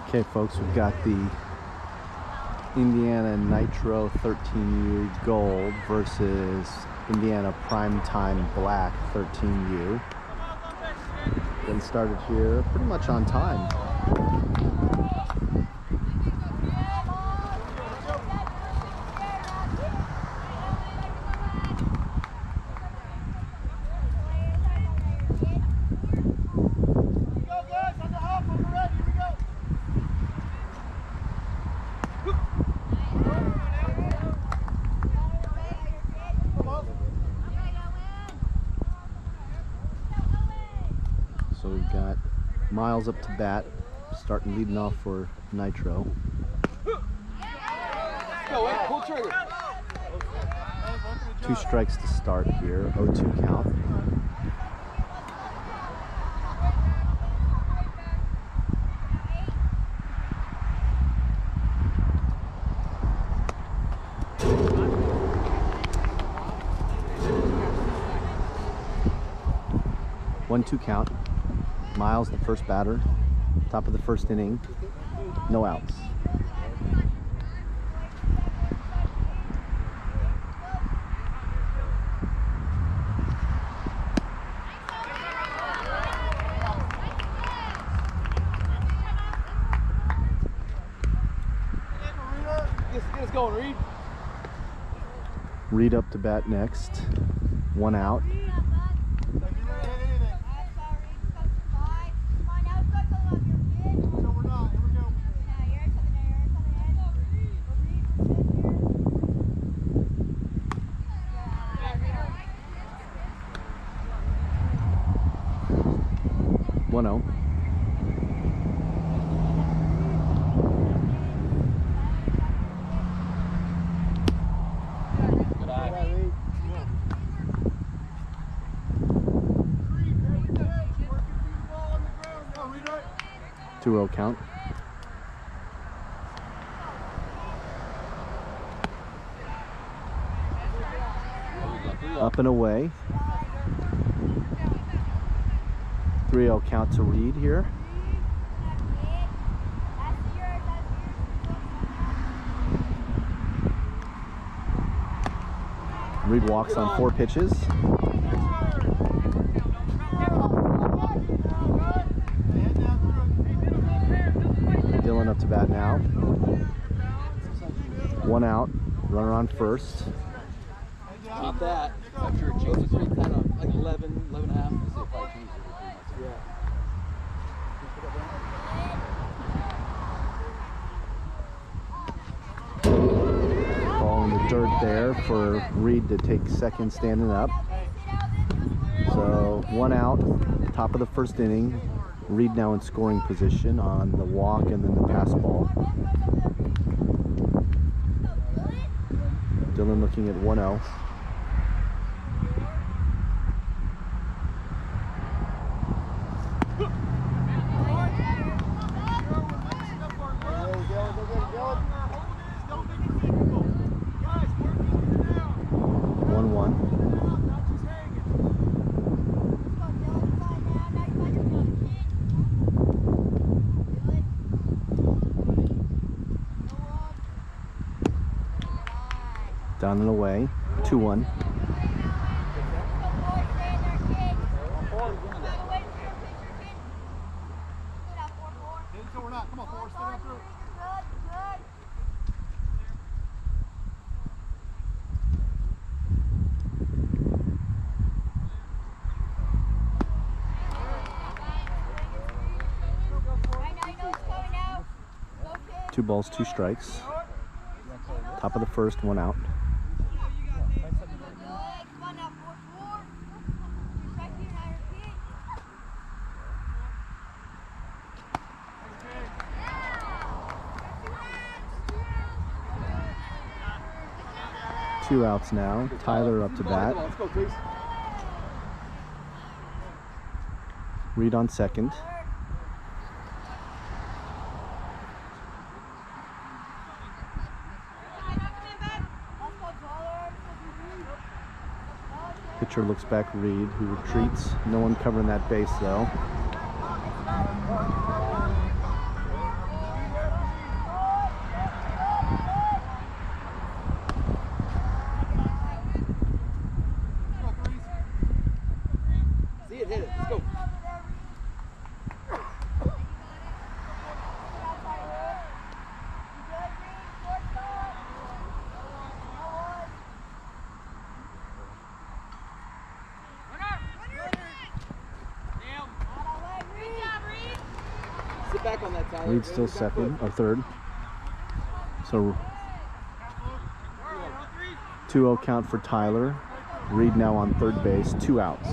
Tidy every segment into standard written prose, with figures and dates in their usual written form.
Okay, folks, we've got the Indiana Nitro 13U Gold versus Indiana Primetime Black 13U. Getting started here pretty much on time. So we've got Miles up to bat, starting leading off for Nitro. Pull trigger. 2 strikes to start here, 0-2 count. One-two count. Miles, the first batter, top of the first inning, no outs. Get us going, Reed. Reed up to bat next, 1 out. Two-0 count. Up and away. 3-0 count to Reed here. Reed walks on 4 pitches. Dylan up to bat now. 1 out, runner on first. Not that. I'm sure it changes pretty kind of like 11, 11 and a half. We'll see if I change it. Yeah. Ball in the dirt there for Reed to take second standing up. So 1 out, top of the first inning. Reed now in scoring position on the walk and then the pass ball. Dylan looking at 1-0. Down and away, 2-1. Two balls, 2 strikes. Top of the first, 1 out. Two outs now. Tyler up to bat. Reed on second. Pitcher looks back Reed, who retreats. No one covering that base though. Sit back on that, Tyler. Reed's still second or third. So 2-0 count for Tyler. Reed now on third base, 2 outs.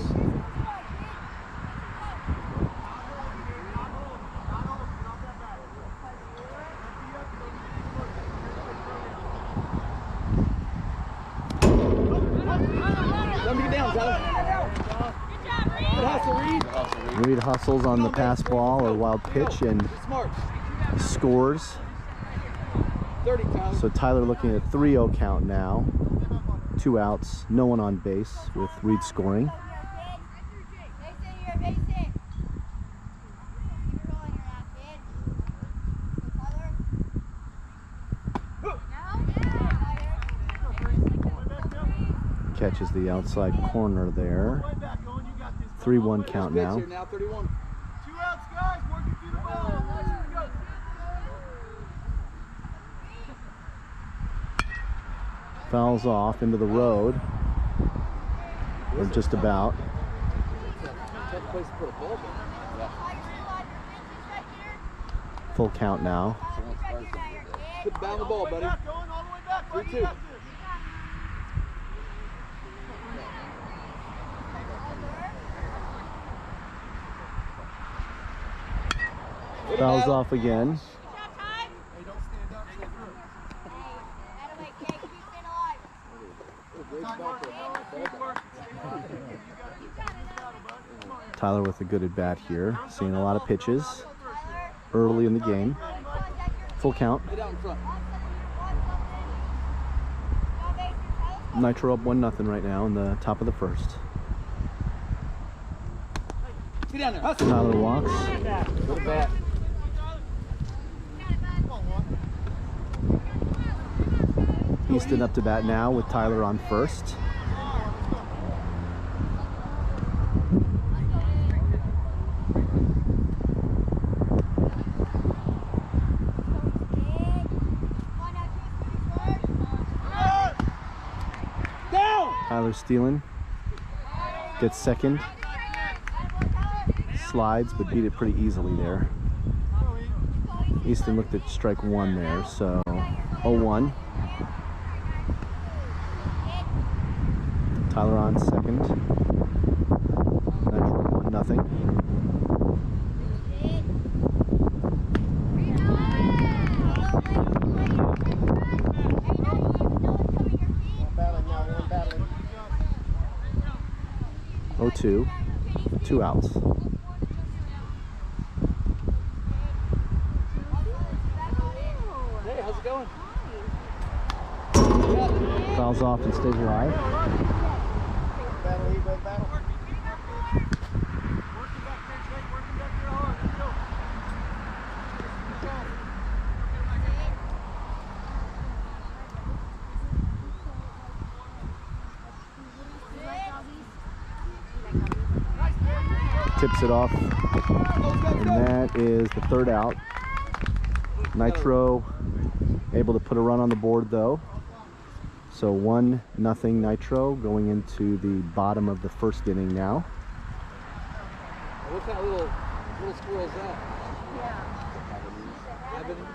Let me get down, Tyler. Good hustle, Reed. Reed hustles on the pass ball or wild pitch and Smart. scores. 30, Tyler. So Tyler looking at a 3-0 count now. 2 outs, no one on base with Reed scoring. Catches the outside corner there. 3-1 count now. Now 31. 2 outs, guys. Working through the ball. Fouls off into the road. Or just about. Tough place to put a ball down. Full count now. Put down the ball, buddy. Going all the way back. 3-2. Fouls off again. Tyler with a good at bat here. Seeing a lot of pitches early in the game. Full count. Get out in front. Nitro up 1-0 right now in the top of the first. Get down there. Hustle. Tyler walks. Go to bat. Easton up to bat now with Tyler on first. Tyler stealing. Gets second. Slides, but beat it pretty easily there. Easton looked at strike 1 there, so 0-1. Tyler on second. Nitro 1-0. Oh, 2. 2 outs. Hey, how's it going? Fouls off and stays alive. Tips it off, and that is the 3rd out. Nitro able to put a run on the board though. So 1-0 Nitro going into the bottom of the first inning now. What kind of little squirrel is that? Ebony.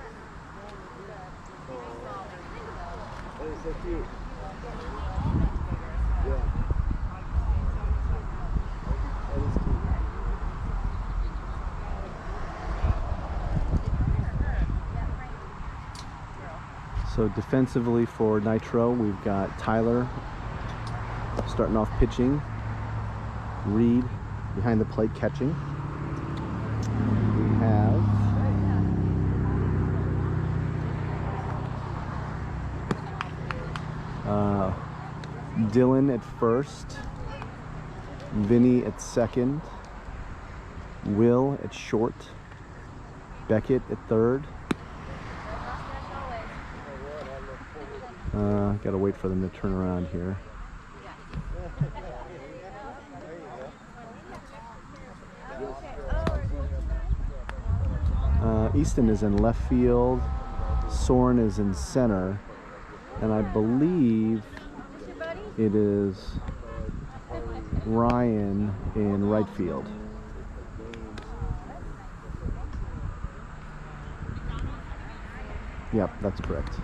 That is so cute. Yeah. That is cute. So defensively for Nitro, we've got Tyler starting off pitching, Reed behind the plate catching. We have Dylan at first, Vinny at second, Will at short, Beckett at third. Gotta wait for them to turn around here. Easton is in left field, Soren is in center, and I believe it is Ryan in right field. Yep, that's correct.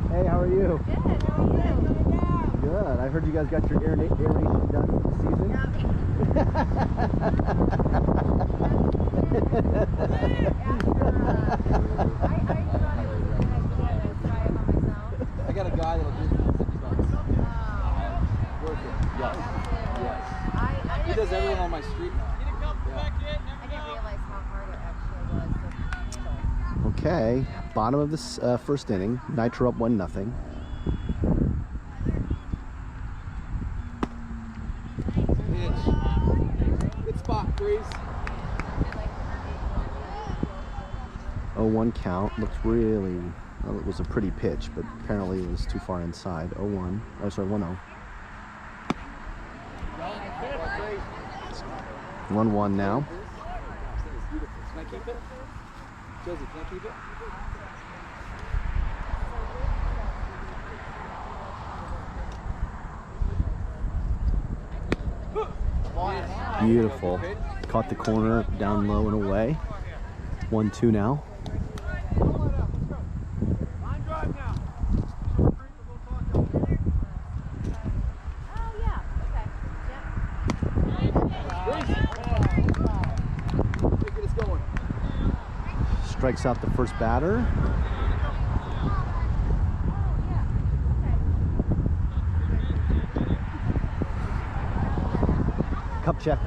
Hey, how are you? Good, how are you? Good. I heard you guys got your aeration done for the season. I got a guy that'll do it for $50. Worth it. Yes. Yes. He does everyone on my street now. I didn't realize how hard it actually was to handle. Okay, bottom of this first inning. Nitro up 1-0. Pitch. Good spot, Breeze. 0-1 count. Looked really, well, it was a pretty pitch, but apparently it was too far inside. 0-1. Oh, sorry, 1-0. 1-1 now. It's beautiful. Can I keep it? Josie, can I keep it? Beautiful. Caught the corner, down low and away. 1-2 now. Strikes out the first batter. Cup check.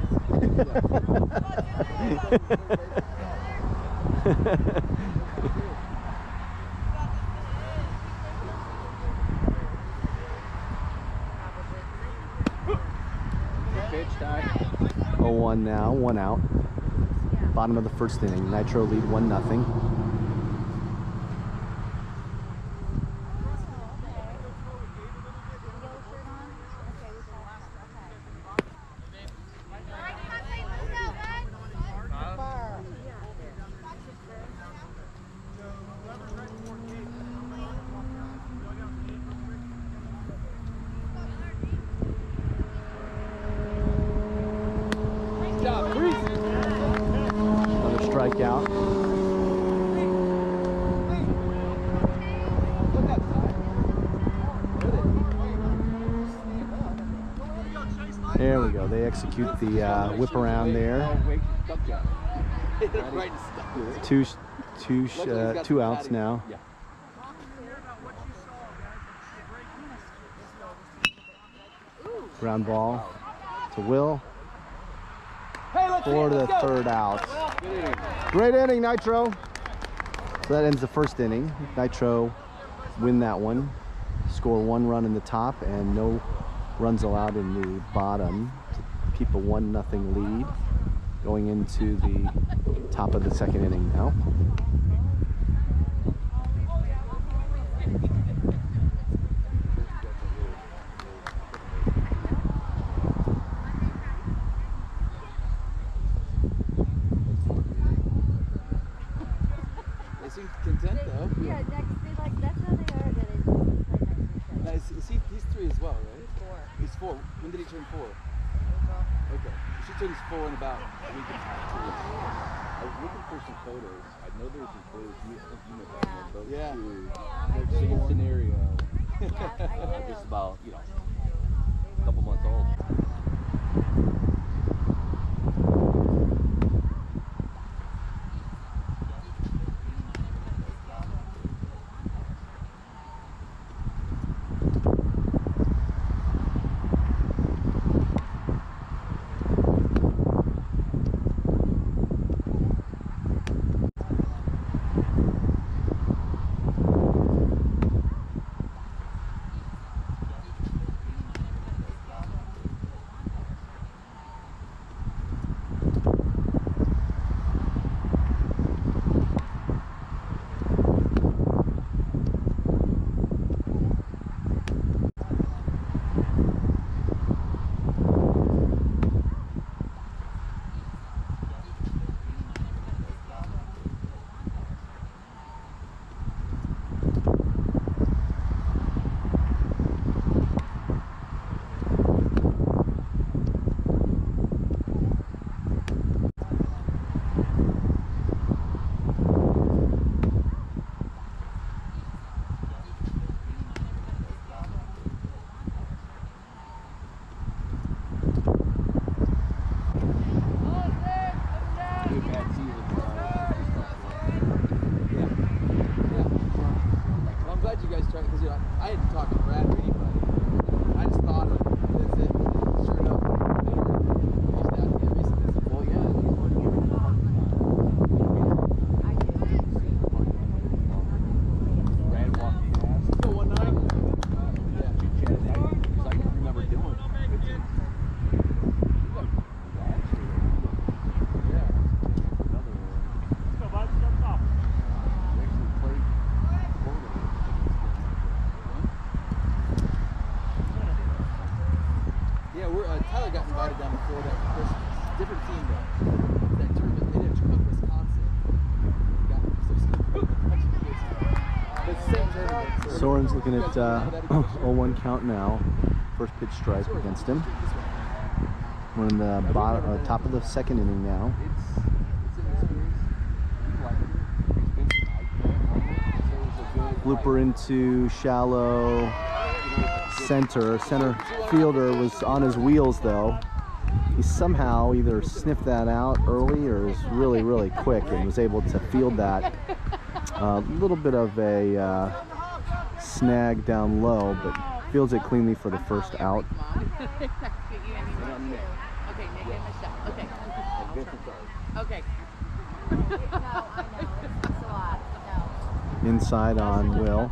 Pitch, tie. 0-1 now, 1 out. Bottom of the first inning. Nitro lead 1-0. Another strikeout. There we go. They execute the whip around there. Two outs now. Ground ball to Will. For the third out. Great inning, Nitro. So that ends the first inning. Nitro win that one. Score 1 run in the top and no runs allowed in the bottom to keep a 1-0 lead going into the top of the second inning now. Content though. Yeah, that's how they are. Now, he's 3 as well, right? He's 4. When did he turn 4? Okay. She turns 4 in about a week and a half. I was looking for some photos. I know there's some photos. Yeah. Same scenario. Just about, a couple months old. Tyler got invited down to Florida for Christmas. Different team though. That tournament they did up Wisconsin. Got so a bunch of kids. But same tournament. Soren's looking at 0-1 count now. First pitch strike against him. We're in the bottom, top of the second inning now. It's an experience. You like it. Vincent liked it. So it was a good Blooper into shallow center. Center fielder was on his wheels though. He somehow either sniffed that out early or was really, really quick and was able to field that. A little bit of a snag down low, but fields it cleanly for the first out. Okay, Nick and Michelle. Okay. Okay. No, I know. It's a lot. No. Inside on Will.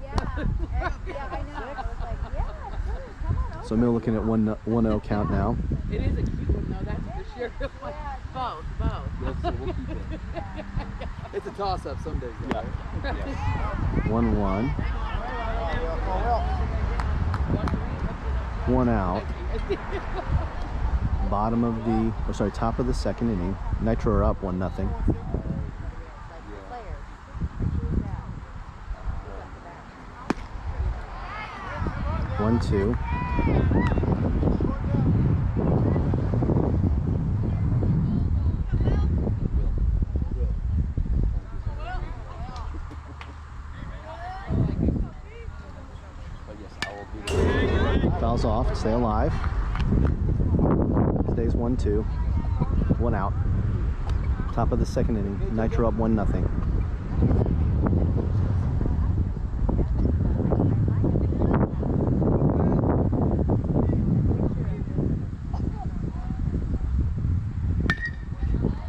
Yeah, I know. I was like, yeah, sure, come on over. So Mill looking at 1-0 count now. It is a cute one, though. That's for sure. Both. We'll keep it. It's a toss-up some days, though, right? 1-1. 1 out. Bottom of the, or sorry, top of the second inning. Nitro are up 1-0. Players. Yeah. 1-2. Fouls off to stay alive. Stays 1-2. 1 out. Top of the second inning. Nitro up 1-0.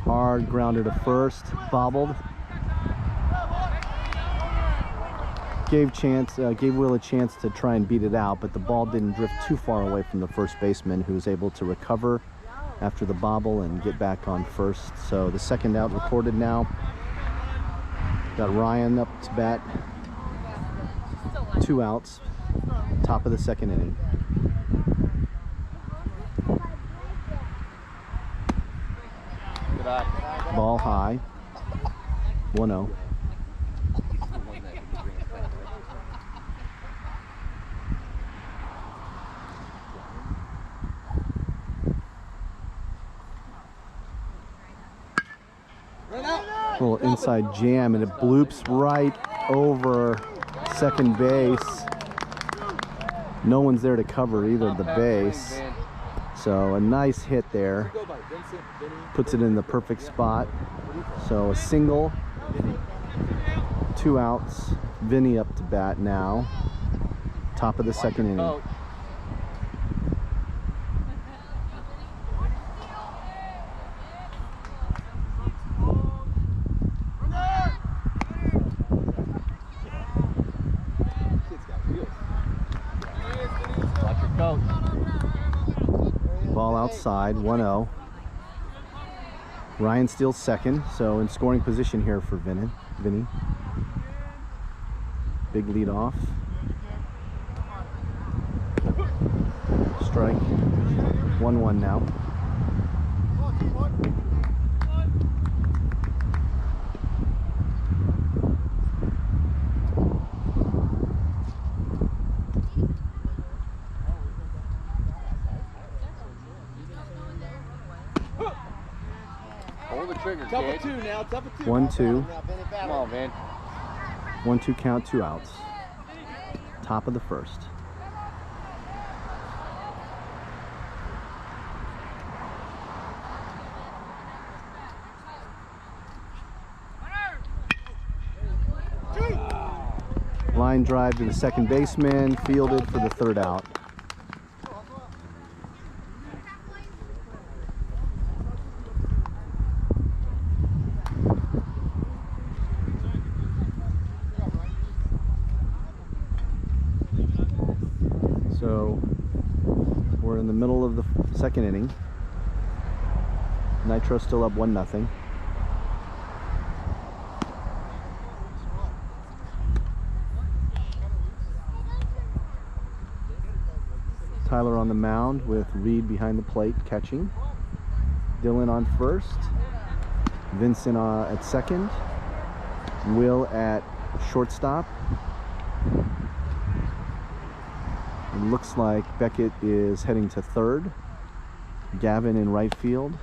Hard grounder to first. Bobbled. Gave Will a chance to try and beat it out, but the ball didn't drift too far away from the first baseman, who was able to recover after the bobble and get back on first. So the second out recorded now. Got Ryan up to bat. 2 outs. Top of the second inning. Good eye. Ball high. 1-0. Little inside jam, and it bloops right over second base. No one's there to cover either the base. So a nice hit there. Go by Vincent, Vinny. Puts it in the perfect spot. So a single, 2 outs. Vinny up to bat now. Top of the second inning. Oh. Kid's got wheels. Watch your coach. Ball outside, 1-0. Ryan steals second, so in scoring position here for Vinny. Big lead off. Strike. 1-1 now. Pull the trigger, Tough kid. of 2 now, tough of 2. 1-2. Come on, man. 1-2 count, 2 outs. Top of the first. Line drive to the second baseman, fielded for the third out. So we're in the middle of the second inning. Nitro still up 1-0. Tyler on the mound with Reed behind the plate catching. Dylan on first. Vincent at second. Will at shortstop. It looks like Beckett is heading to third. Gavin in right field.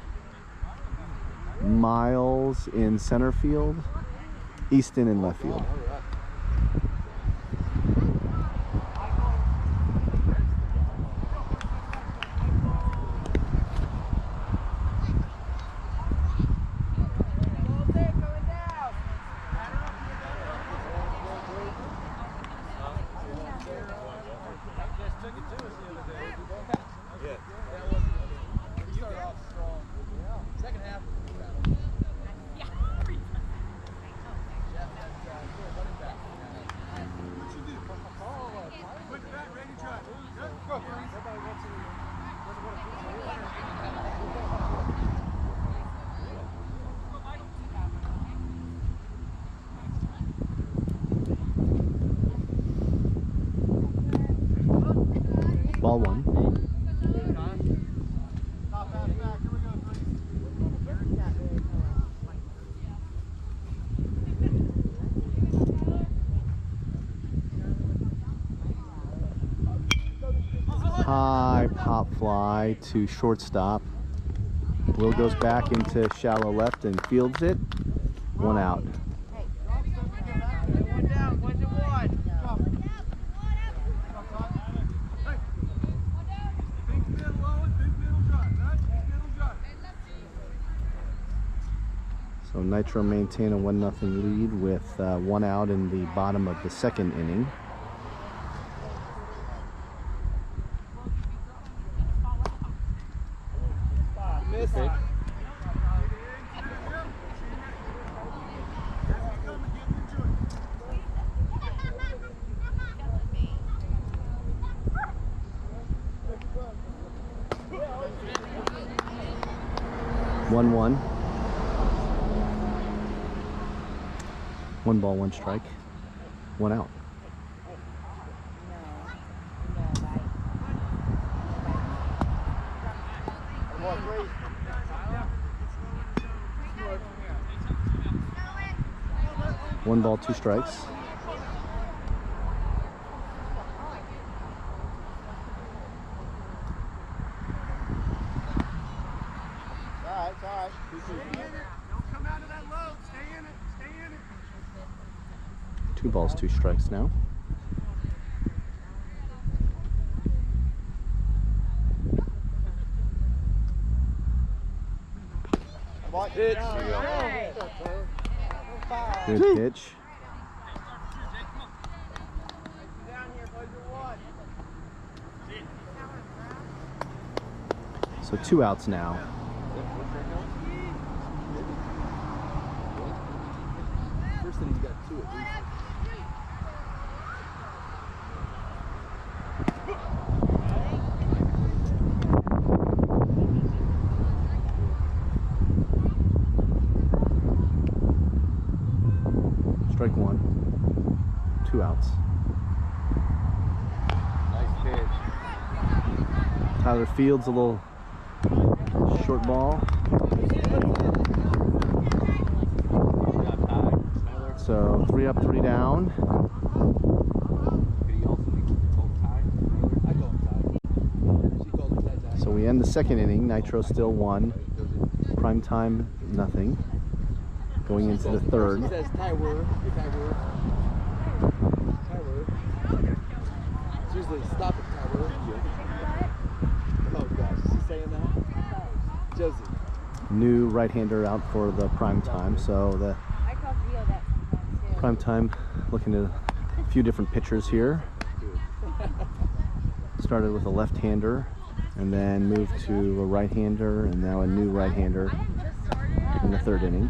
Miles in center field. Easton in left field. Ball one. High pop fly to shortstop. Will goes back into shallow left and fields it. One out. One down, 1-1. Big middle, Owen, big middle drive, right? Big middle drive. So Nitro maintain a 1-0 lead with one out in the bottom of the second inning. Miss. 1-1. 1 ball, 1 strike. 1 out. One ball, 2 strikes. It's all right. Stay in it. Don't come out of that load. Stay in it. Stay in it. 2 balls, 2 strikes now. Pitch. Good pitch. So 2 outs now. First inning, you got 2 at least. Strike 1. 2 outs. Nice pitch. Tyler fields a little short ball. So 3 up, 3 down. So we end the second inning. Nitro still 1. Primetime nothing. Going into the third. She says tie word. Tie word. Tie word. It's usually stop at tie word. Oh gosh, is she saying that? Josie. New right-hander out for the Primetime. So the I call Gio that sometimes too. Primetime looking at a few different pitchers here. Started with a left-hander and then moved to a right-hander and now a new right-hander in the third inning.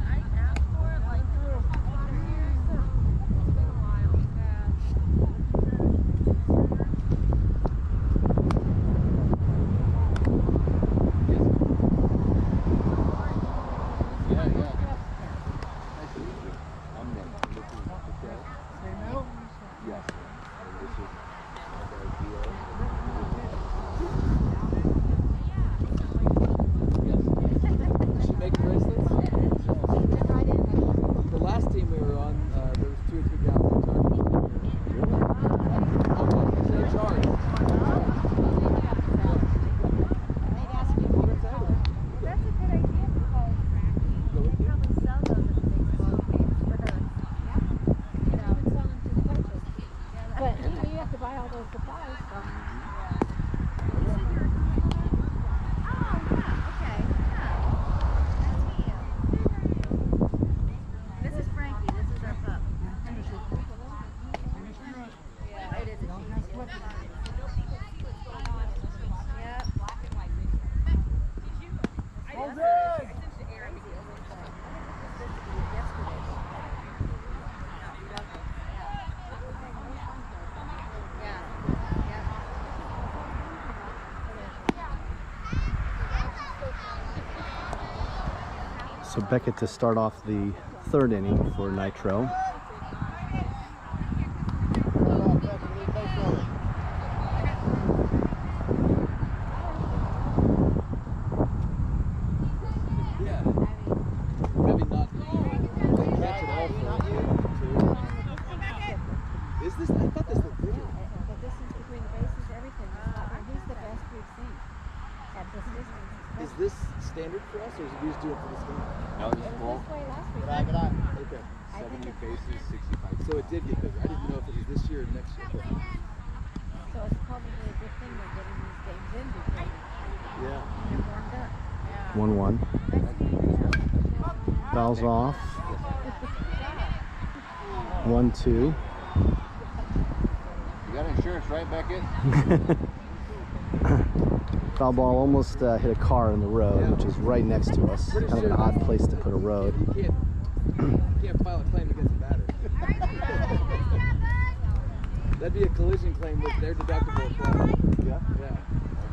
So Beckett to start off the third inning for Nitro. Yeah. Maybe not catch it all for Is this? I thought this looked bigger. The distance between the bases, everything. He's the best we've seen at this distance. Is this standard for us, or is we just do it for this game? No, It it's was small. this way last week. Okay. I think 70 it's- bases, 65. So it did get bigger. I didn't know if it was this year or next year. So it's probably a good thing they're getting these games in because Yeah. they're warmed up. 1-1. Fouls off. 1-2. You got insurance, right, Beckett? Foul ball almost hit a car in the road, which is right next to us. Kind of an odd place to put a road. You can't file a claim against the batter. That'd be a collision claim with their deductible. Yeah. Yeah.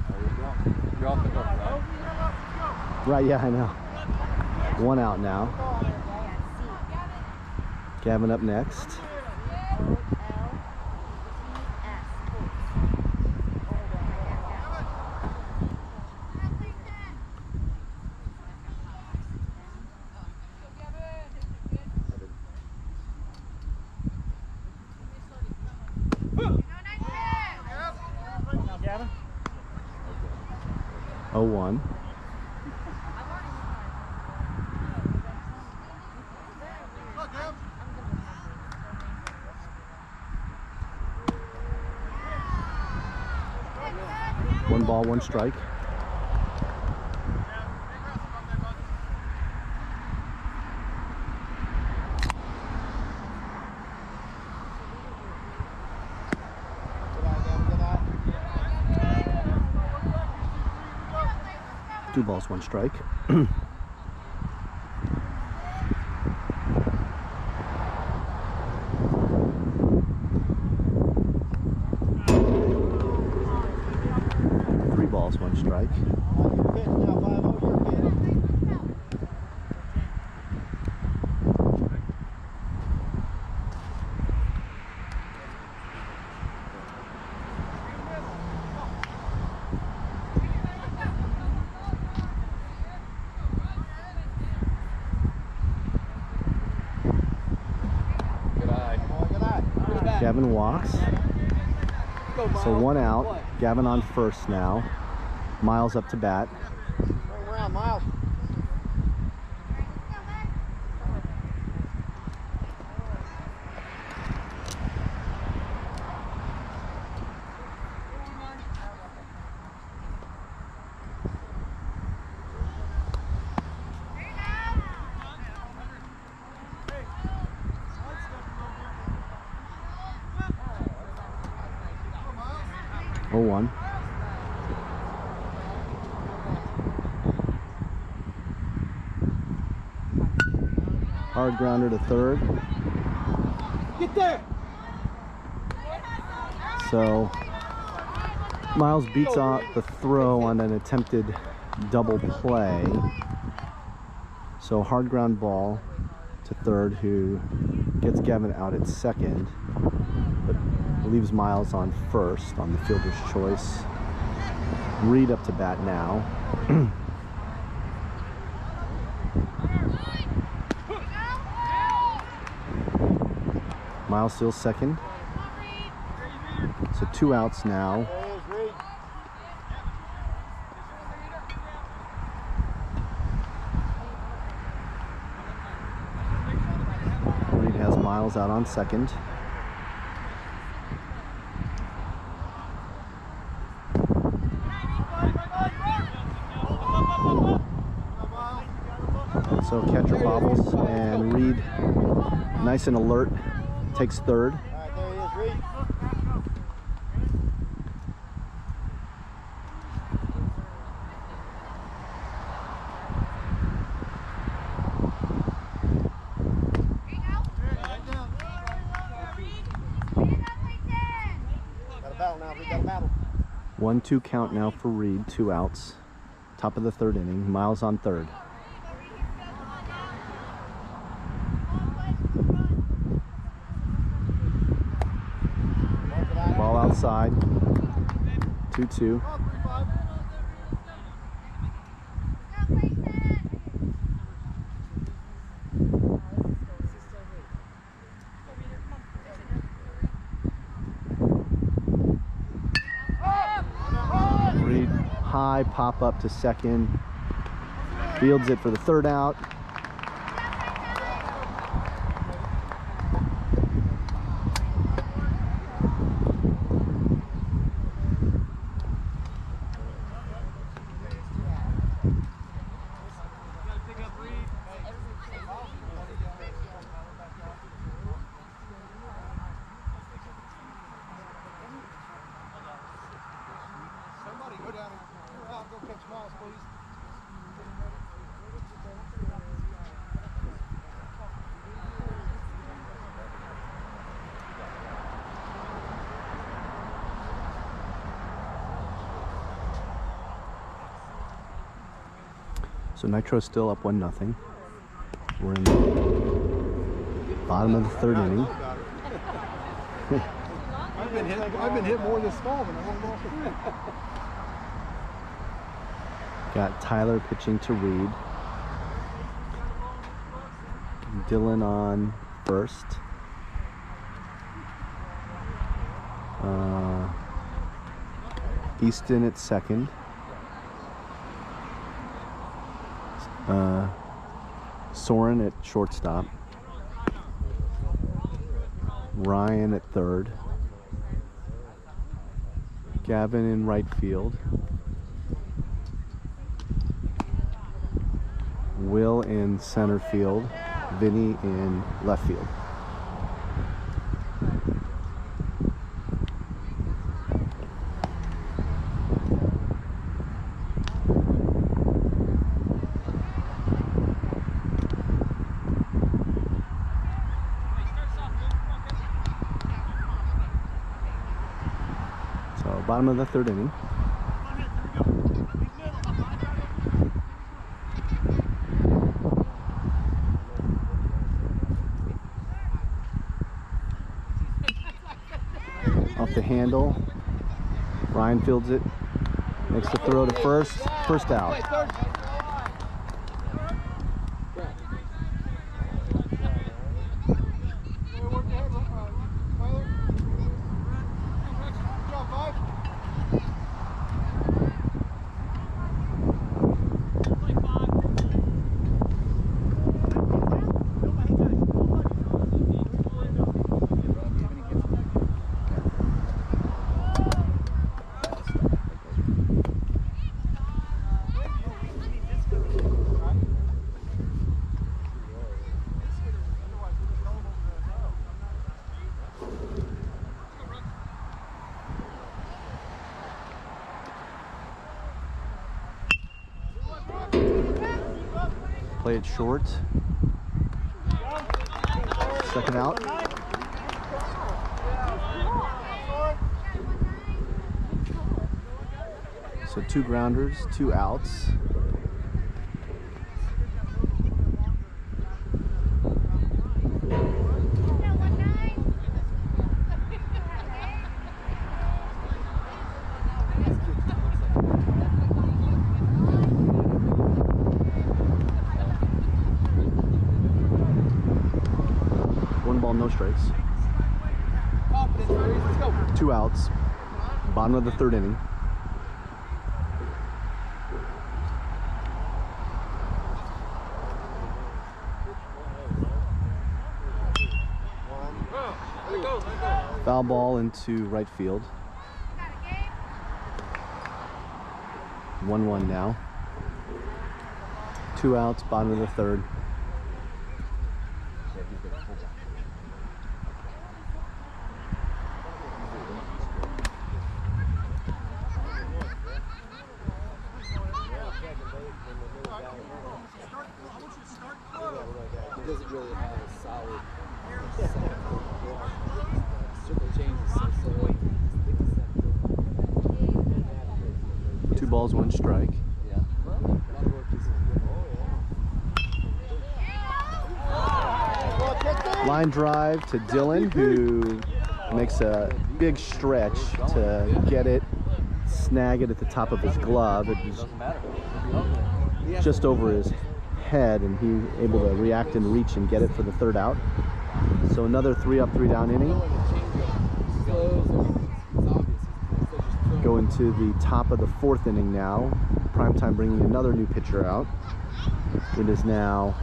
There you go. You're off the hook, right? Right, yeah, I know. 1 out now. Gavin up next. Gavin? 0-1. One ball, one strike. Two balls, one strike. 3 balls, one strike. Good eye. Gavin walks. So 1 out. Gavin on first now. Miles up to bat. Turn around, Miles. 0-1. Hard grounder to third. Get there! So Miles beats out the throw on an attempted double play. So hard ground ball to third, who gets Gavin out at second, but leaves Miles on first on the fielder's choice. Reed up to bat now. Miles steals second. So 2 outs now. There he is, Reed. Reed has Miles out on second. So catcher bobbles and Reed, nice and alert, takes third. All right, there he is, Reed. Got a battle now, Reed, got a battle. 1-2 count now for Reed, 2 outs. Top of the third inning, Miles on third. side. 2-2. Reed, high pop up to second. Fields it for the third out. Somebody go down and go catch Miles, please. So Nitro's still up 1-0. We're in the bottom of the third inning. I've been hit more this fall than I went off the field. Got Tyler pitching to Reed. Dylan on first. Easton at second. Soren at shortstop. Ryan at third. Gavin in right field. Will in center field. Vinny in left field. So bottom of the third inning. Off the handle. Ryan fields it. Makes the throw to first. First out. Play it short. Second out. So 2 grounders, 2 outs. No strikes. 2 outs. Bottom of the third inning. Foul ball into right field. 1-1 now. 2 outs, bottom of the third. He doesn't really have a solid circle changes so slow. 2 balls, 1 strike. Yeah. A lot of work is Line drive to Dylan, who makes a big stretch to get it, snag it at the top of his glove. It was Doesn't matter. just over his head, and he able to react and reach and get it for the third out. So another 3 up, 3 down inning. Going to the top of the 4th inning now. Primetime bringing another new pitcher out. It is now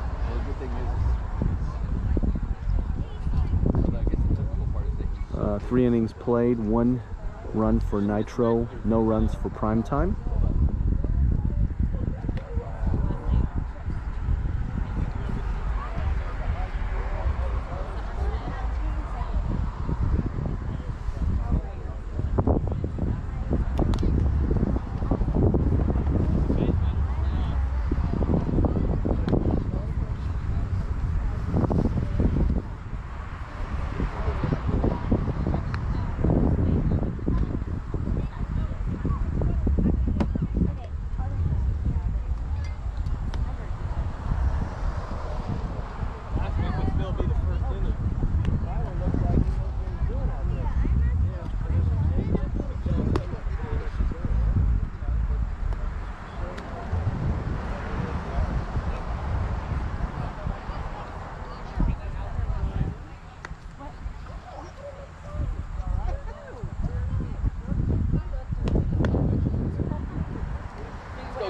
3 innings played, 1 run for Nitro, no runs for Primetime.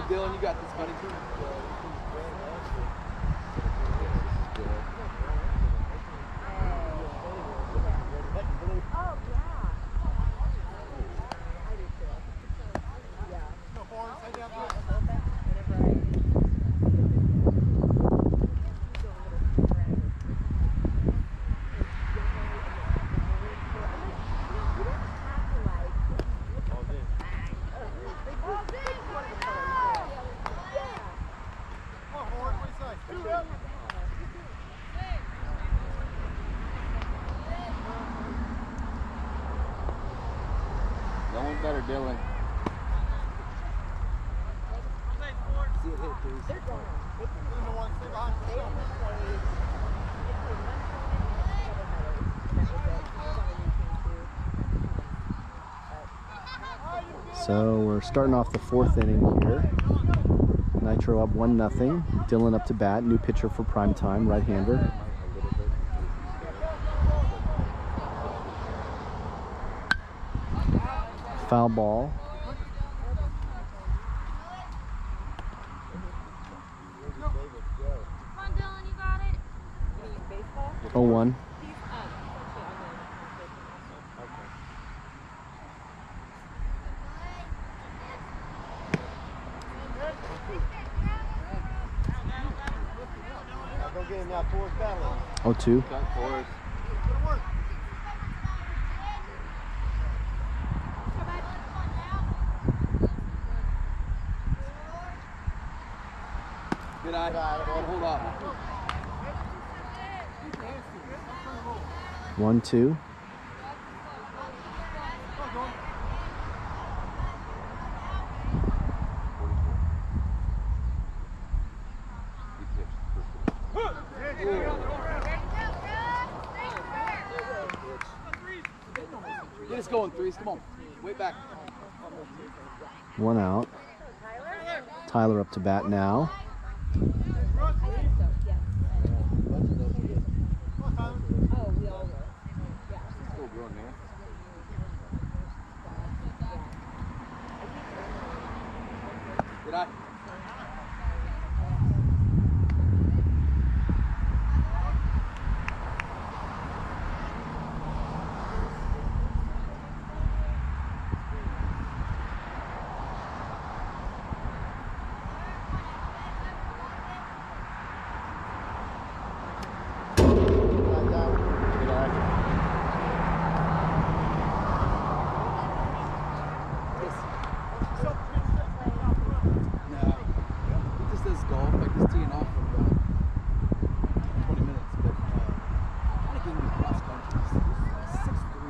Dylan, you got this, buddy. No one better, Dylan. See it hit, please. They're going. The one stay behind. So we're starting off the 4th inning here. Nitro up 1-0. Dylan up to bat. New pitcher for Primetime, right-hander. Foul ball. Come on, Dylan, you got it. 0-1. Go get him now, Forrest battle. 0-2. Cut Forrest. Good eye. Hold on. 1-2. Get us going, threes. Come on. Way back. 1 out. Tyler up to bat now. Still going, man. Good eye.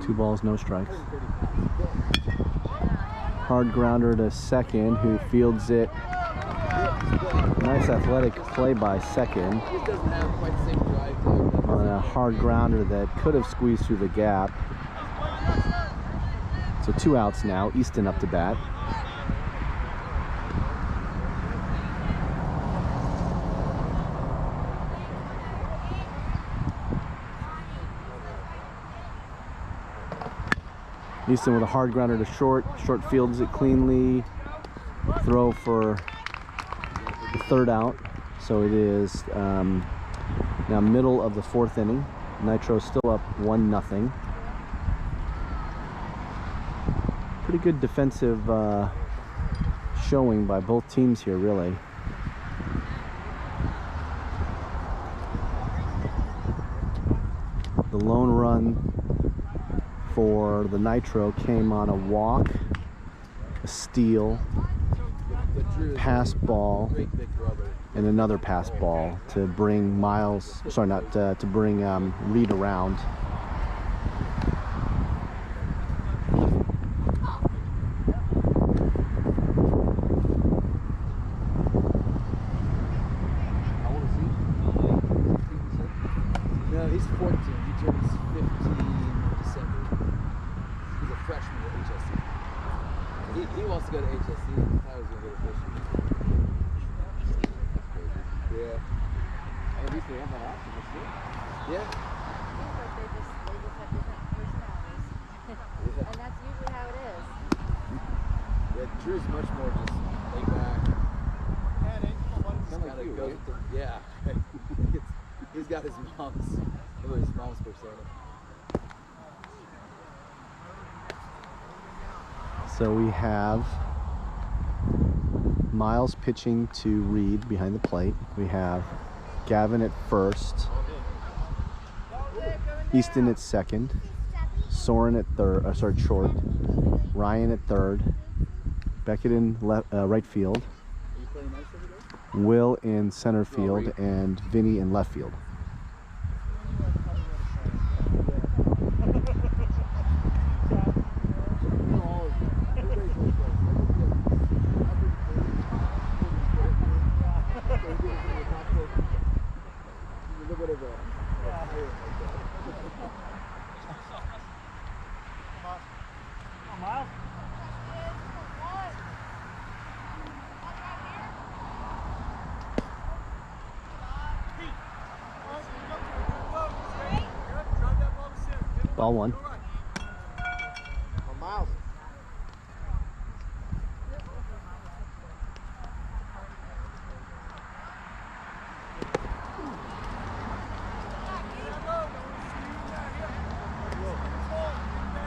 Two balls, no strikes. Hard grounder to second, who fields it. Nice athletic play by second on a hard grounder that could have squeezed through the gap. So 2 outs now. Easton up to bat. Easton with a hard grounder to short. Short fields it cleanly. Throw for the 3rd out. So it is now middle of the 4th inning. Nitro still up 1-0. Pretty good defensive showing by both teams here, really. The lone run for the Nitro came on a walk, a steal, pass ball, and another pass ball to bring Miles, sorry, not to bring Reed around. No, he's 14. He turns 15 in December. He's a freshman at HSC. He wants to go to HSC. I was going to go to freshman. Yeah. At least they have that option. That's good. Yeah. But they just have different personalities. And that's usually how it is. Yeah, Drew's much more just laid back. Just Kinda kind like you, of goes right? with the, yeah. He's got his mom's persona. So we have Miles pitching to Reed behind the plate. We have Gavin at first, Easton at second, Soren at short, Ryan at third, Beckett in right field, Are you playing nice over there? Will in center field, and Vinny in left field. Ball 1. Miles.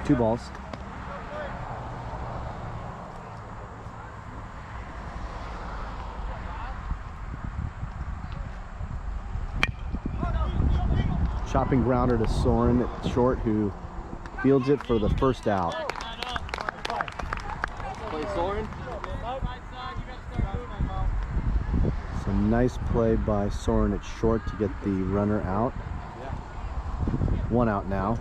Two balls. Chopping grounder to Soren at short, who fields it for the 1st out. Play Soren. Some nice play by Soren at short to get the runner out. 1 out now.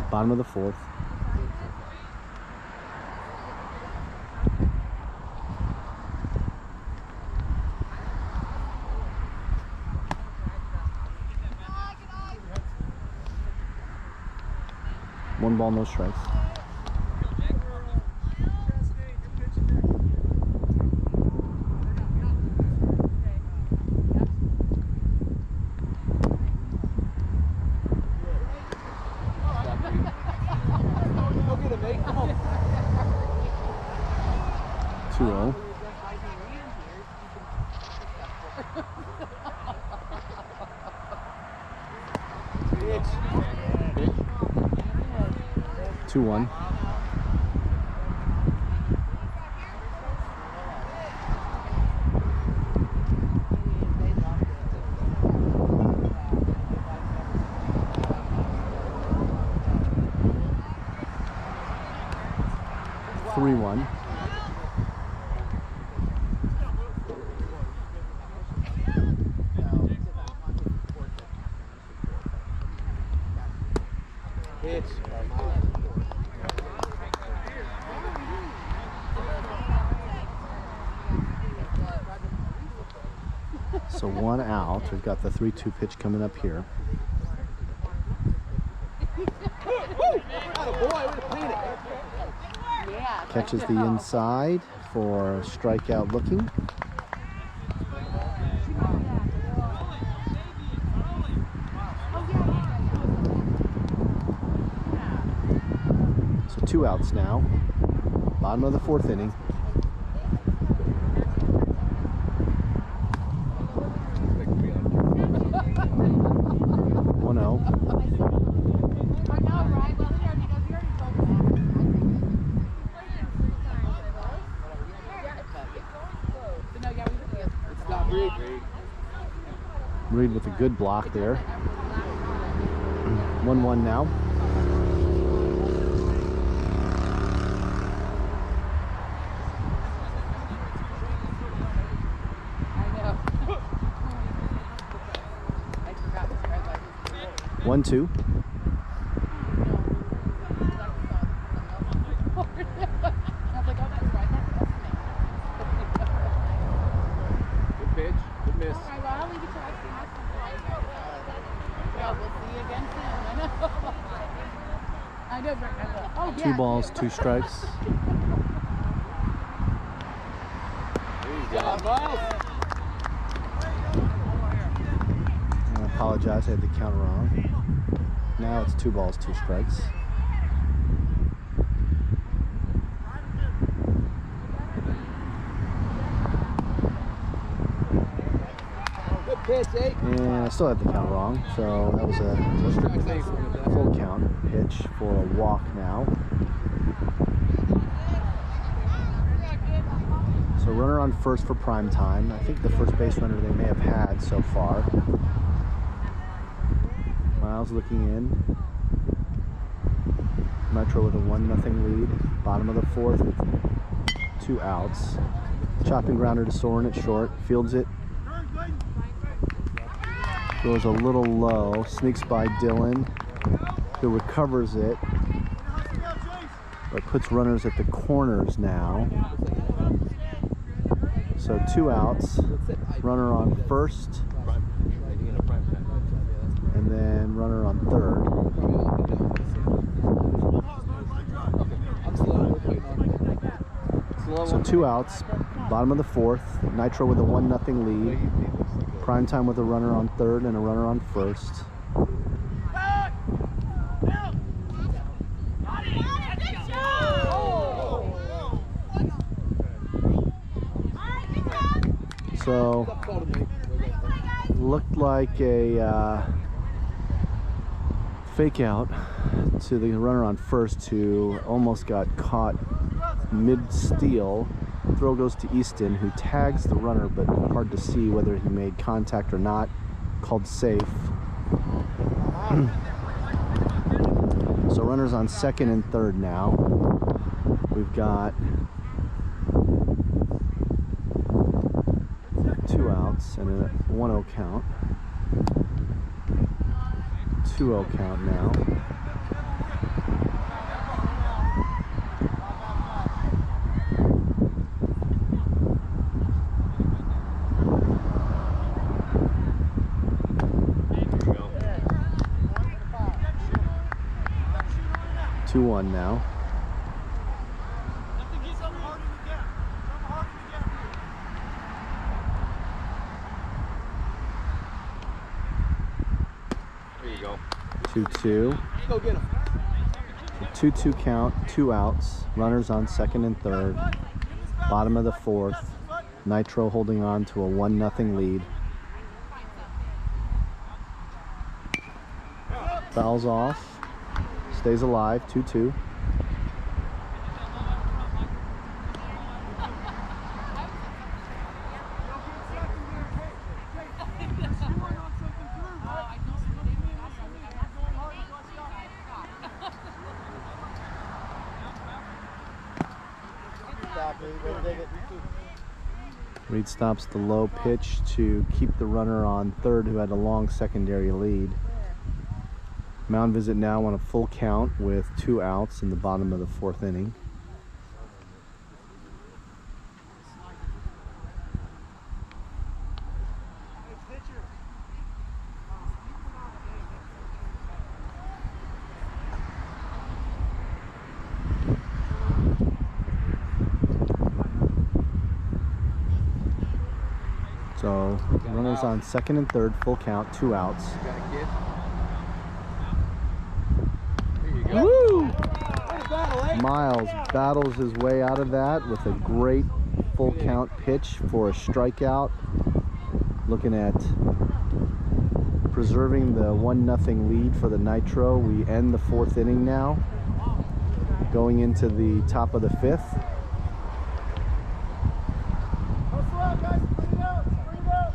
Bottom of the 4th. One ball, no strikes. Go get him, mate. Come on. 2-0. Pitch. 2-1. Pitch. So 1 out. We've got the 3-2 pitch coming up here. Catches the inside for strikeout looking. So 2 outs now. Bottom of the 4th inning. Reed with a good block there. 1-1 now. I forgot this red light. 1-2. I was like, oh, that's right. Good pitch. Good miss. All right, well, I'll leave it to us. Well, we'll see you again soon. I know. I know, Brent. I will. Oh, yeah. 2 balls, 2 strikes. I apologize, I had the count wrong. Now it's 2 balls, 2 strikes. Good pitch, eh? And I still had the count wrong, so that was a full count pitch for a walk now. So runner on first for Primetime. I think the first base runner they may have had so far. Miles looking in. Nitro with a 1-0 lead. Bottom of the 4th with 2 outs. Chopping grounder to Soren at short. Fields it. Goes a little low. Sneaks by Dylan, who recovers it, but puts runners at the corners now. So 2 outs. Runner on first. And then runner on third. So 2 outs, bottom of the 4th. Nitro with a 1-0 lead. Primetime with a runner on third and a runner on first. So looked like a fake out to the runner on first, who almost got caught mid-steal. Throw goes to Easton, who tags the runner, but hard to see whether he made contact or not. Called safe. So runners on second and third now. We've got 2 outs and a 1-0 count. 2-0 count now. Now. There you go. 2-2. Go get him. 2-2 count, 2 outs. Runners on second and third. Bottom of the 4th. Nitro holding on to a 1-0 lead. Fouls off. Stays alive, 2-2. Reed stops the low pitch to keep the runner on third, who had a long secondary lead. Mound visit now on a full count with 2 outs in the bottom of the 4th inning. So runners on second and third, full count, 2 outs. Got a kid? There you go. Woo! Battle, eh? Miles battles his way out of that with a great full count pitch for a strikeout. Looking at preserving the 1-0 lead for the Nitro. We end the 4th inning now, going into the top of the 5th. Hustle out, guys. Bring it out. Bring it out.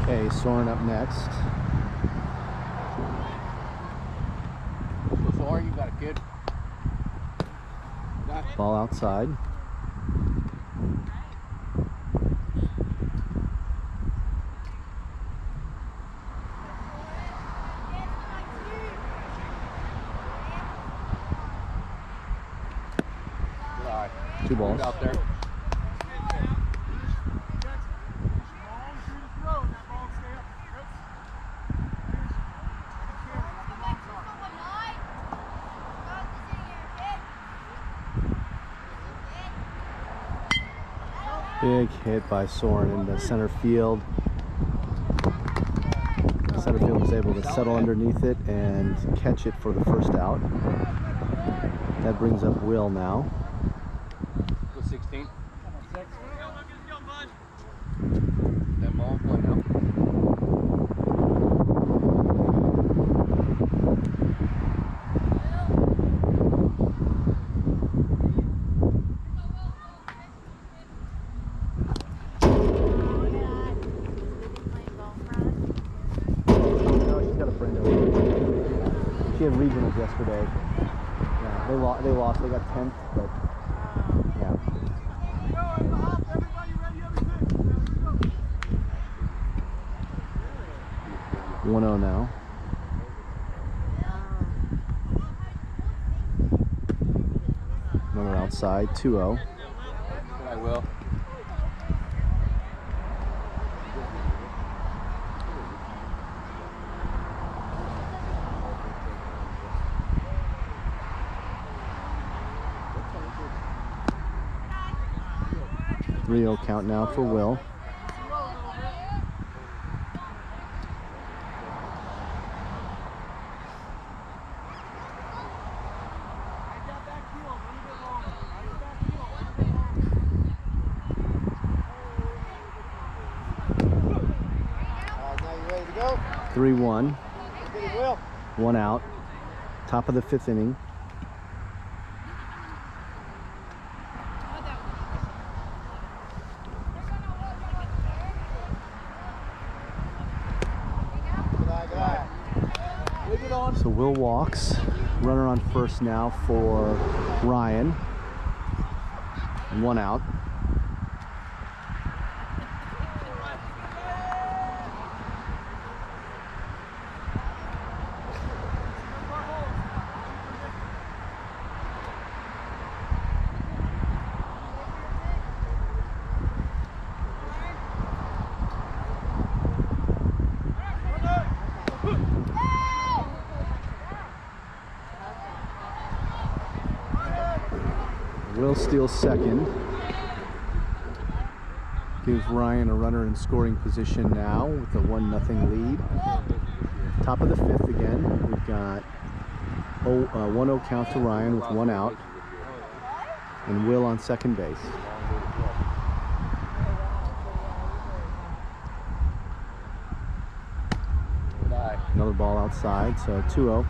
Okay, Soren up next. So far, you got a kid. Ball outside. Good eye. 2 balls. Out there. Big hit by Soren in the center field. Center field was able to settle underneath it and catch it for the first out. That brings up Will now. Go 16. That ball play now. She had regionals yesterday. Yeah, they lost. They got 10th, but yeah. 1-0 now. Runner outside, 2-0. I will. 3-0 count now for Will. Now you ready to go? 3-1. Get it, Will. 1 out. Top of the 5th inning. So Will walks. Runner on first now for Ryan. 1 out. Will steals second. Gives Ryan a runner in scoring position now with a 1-0 lead. Top of the fifth again. We've got 1-0 count to Ryan with 1 out. And Will on second base. Another ball outside, so 2-0.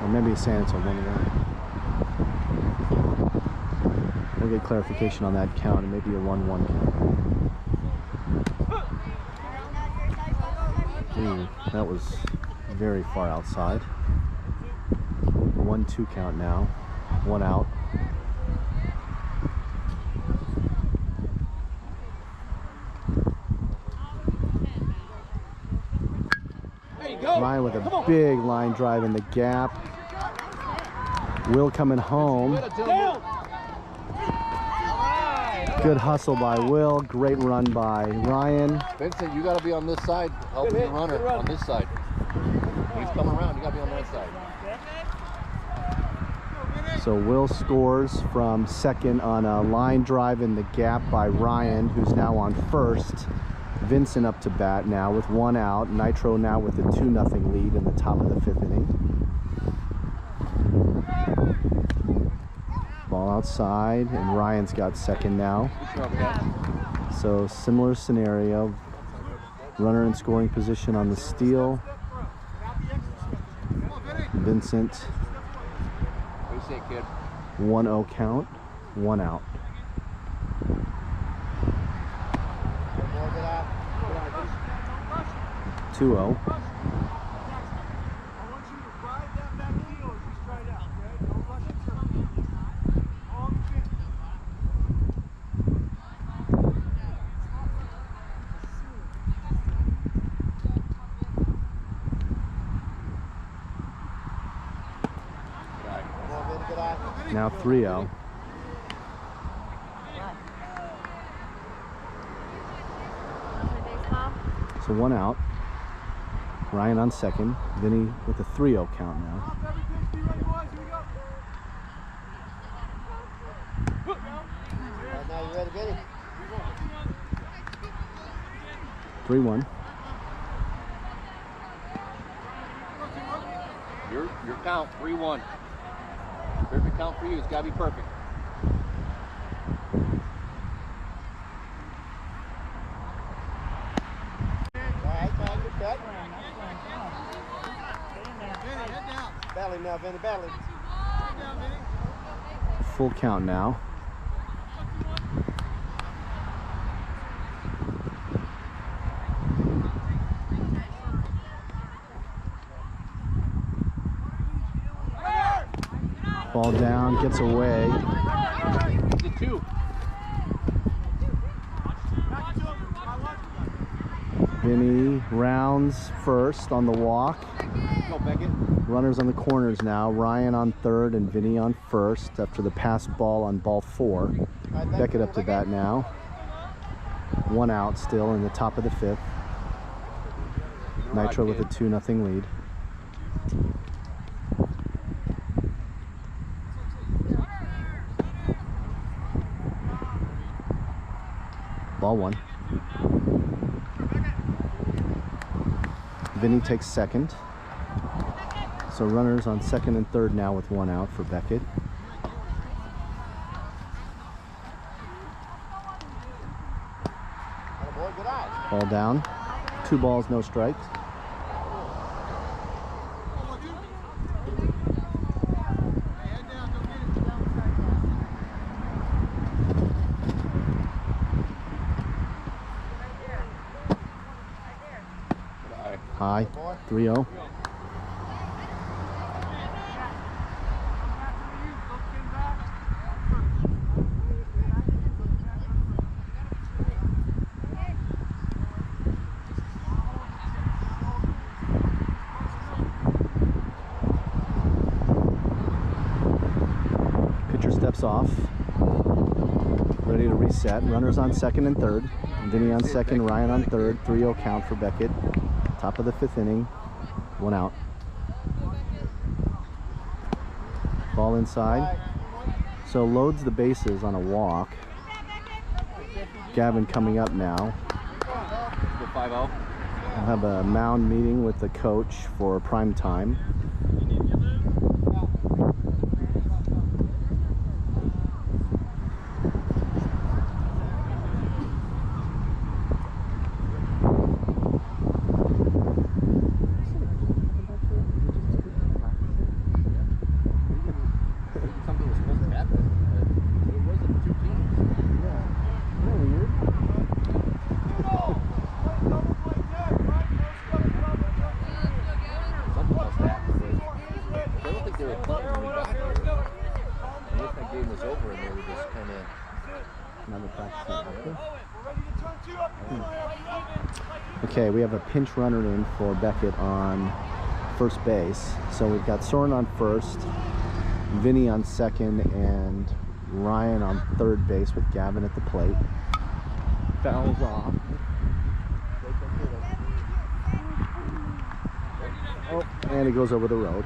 Or maybe he's saying it's a 1-1. We'll get clarification on that count. It may be a 1-1 count. Ooh, that was very far outside. 1-2 count now. 1 out. Ryan with a big line drive in the gap. Will coming home. Good hustle by Will. Great run by Ryan. Vincent, you got to be on this side, helping the runner on this side. He's coming around, you got to be on that side. So Will scores from second on a line drive in the gap by Ryan, who's now on first. Vincent up to bat now with 1 out. Nitro now with a 2-0 lead in the top of the 5th inning. Ball outside, and Ryan's got second now. So similar scenario. Runner in scoring position on the steal. Vincent. 1-0 count, 1 out. I 2-0. want you to ride that back heel as you stride out, okay? Don't rush it through. All the feet. Now 3-0. So 1 out. Ryan on second. Vinny with a 3-0 count now. Now you ready, Vinny? 3-1. Your count, 3-1. Perfect count for you. It's got to be perfect. Belly now, Vinny, belly. Full count now. Ball down, gets away. The 2. Vinny rounds first on the walk. Go, Beckett. Runners on the corners now. Ryan on third and Vinny on first after the pass ball on ball 4. Beckett up to bat now. 1 out still in the top of the 5th. Nitro with a 2-0 lead. Ball 1. Vinny takes second. So runners on second and third now with 1 out for Beckett. Ball down. 2 balls, no strikes. High, 3-0. Pitcher steps off. Ready to reset. Runners on second and third. Vinny on second, Ryan on third. 3-0 count for Beckett. Top of the 5th inning, 1 out. Ball inside. So loads the bases on a walk. Gavin coming up now. Go 5-0. We'll have a mound meeting with the coach for prime time. Something was supposed to happen, but it wasn't 2 teams. Something must happen, but I don't think they were playing when we got here. Unless that game was over and they were just kind of... Another practice. Okay, we have a pinch runner in for Beckett on first base. So we've got Soren on first, Vinny on second, and Ryan on third base with Gavin at the plate. Fouls off. Oh, and it goes over the road.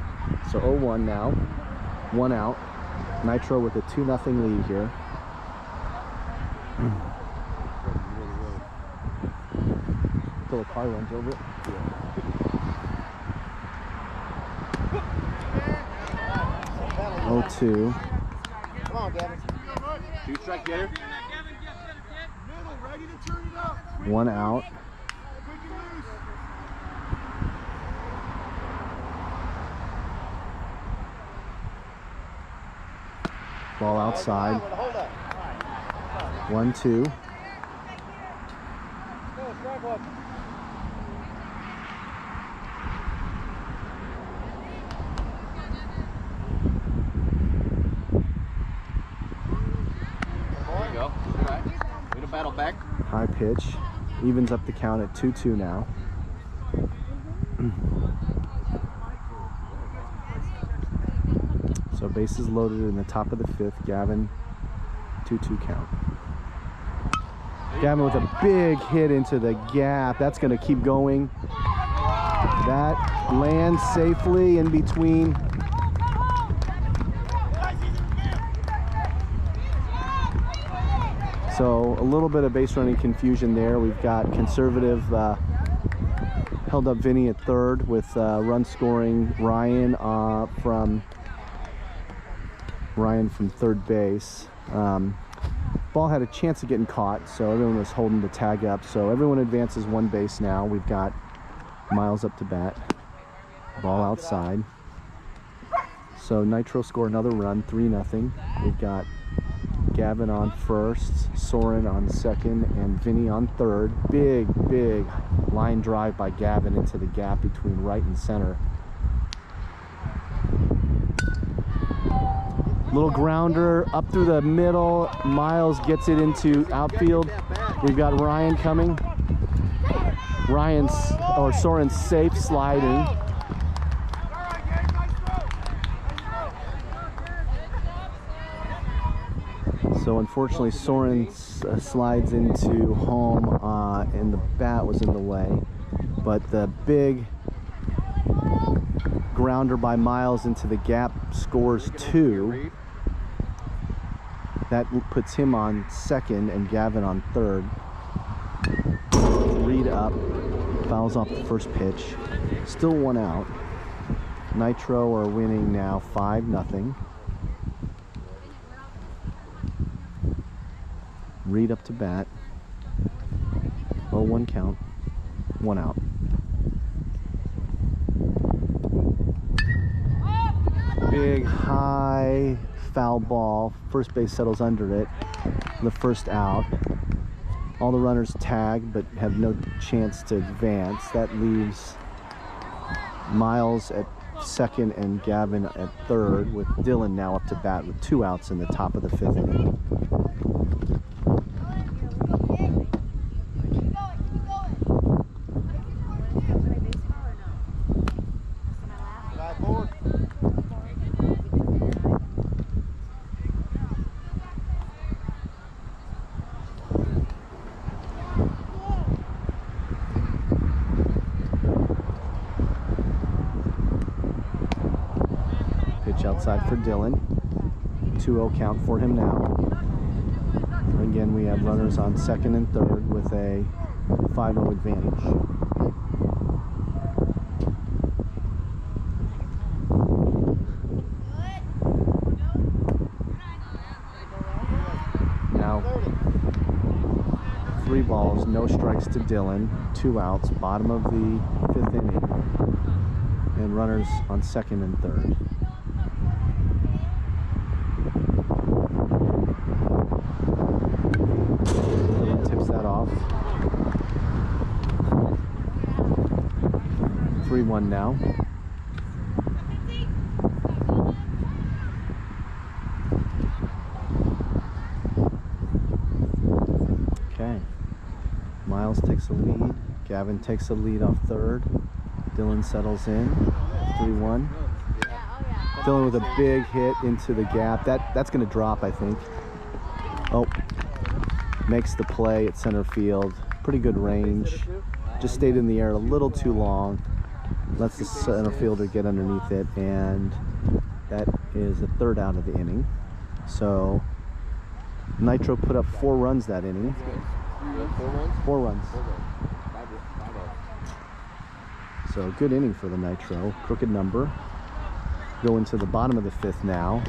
So 0-1 now. 1 out. Nitro with a 2-0 lead here. Until a car runs over it. 0-2. Come on, Gavin. 2-strike getter. Middle, ready to turn it up. 1 out. Quick and loose. Ball outside. Hold up. 1-2. Go, strike one. There you go. All right. Way to battle back. High pitch. Evens up the count at 2-2 now. So bases loaded in the top of the 5th. Gavin, 2-2 count. Gavin with a big hit into the gap. That's going to keep going. That lands safely in between. So a little bit of base running confusion there. We've got conservative held up Vinny at third with run scoring Ryan from third base. Ball had a chance of getting caught, so everyone was holding the tag up. So everyone advances 1 base now. We've got Miles up to bat. Ball outside. So Nitro score another run, 3-0. We've got Gavin on first, Soren on second, and Vinny on third. Big line drive by Gavin into the gap between right and center. Little grounder up through the middle. Miles gets it into outfield. We've got Ryan coming. Soren's safe sliding. So unfortunately Soren slides into home and the bat was in the way. But the big grounder by Miles into the gap scores 2. That puts him on second and Gavin on third. Reed up, fouls off the first pitch. Still 1 out. Nitro are winning now 5-0. Reed up to bat. 0-1 count. 1 out. Big high foul ball. First base settles under it. The first out. All the runners tag but have no chance to advance. That leaves Miles at second and Gavin at third, with Dylan now up to bat with 2 outs in the top of the 5th inning. Outside for Dylan. 2-0 count for him now. Again, we have runners on second and third with a 5-0 advantage. Now, 3 balls, no strikes to Dylan, 2 outs, bottom of the 5th inning, and runners on second and third. Dylan tips that off. 3-1 now. Okay. Miles takes the lead. Gavin takes the lead off third. Dylan settles in. 3-1. Dylan with a big hit into the gap. That's going to drop, I think. Oh. Makes the play at center field. Pretty good range. Just stayed in the air a little too long. Lets the center fielder get underneath it. And that is the 3rd out of the inning. So Nitro put up 4 runs that inning. 4 runs. So good inning for the Nitro. Crooked number. Go into the bottom of the 5th now.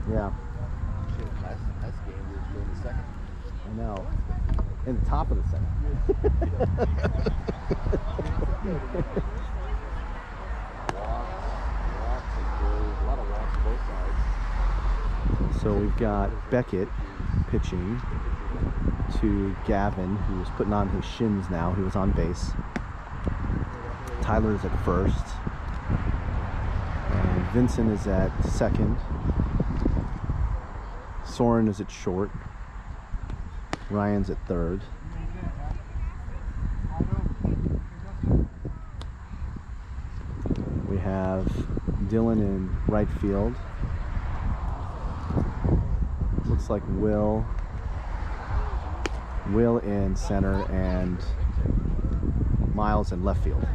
Yeah. Last game we were still in the second. I know. In the top of the second. Walks and goals. A lot of walks on both sides. So we've got Beckett pitching to Gavin, who is putting on his shins now. He was on base. Tyler's at first. And Vincent is at second. Soren is at short. Ryan's at third. We have Dylan in right field. Looks like Will in center, and Miles in left field.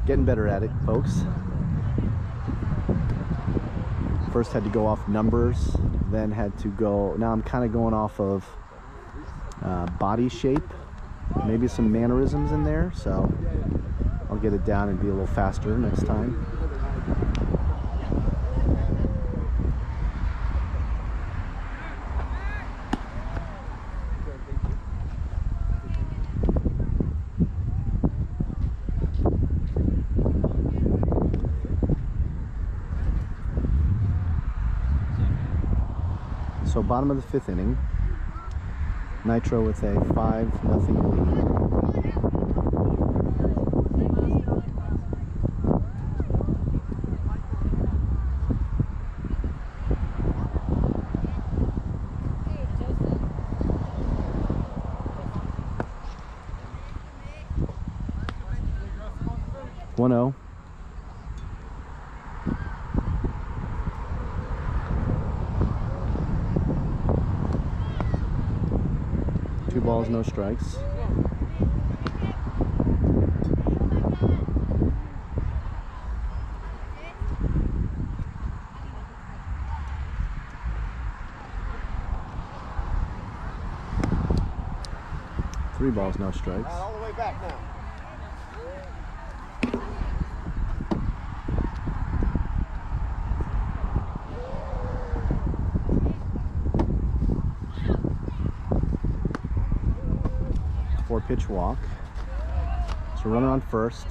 Getting better at it, folks. First had to go off numbers, then had to go, now I'm kind of going off of body shape, maybe some mannerisms in there, so I'll get it down and be a little faster next time. So bottom of the 5th inning, Nitro with a 5-0 lead. Hey, 1-0. Two balls, no strikes. Three balls, no strikes. All the way back now. Pitch walk. So runner on first.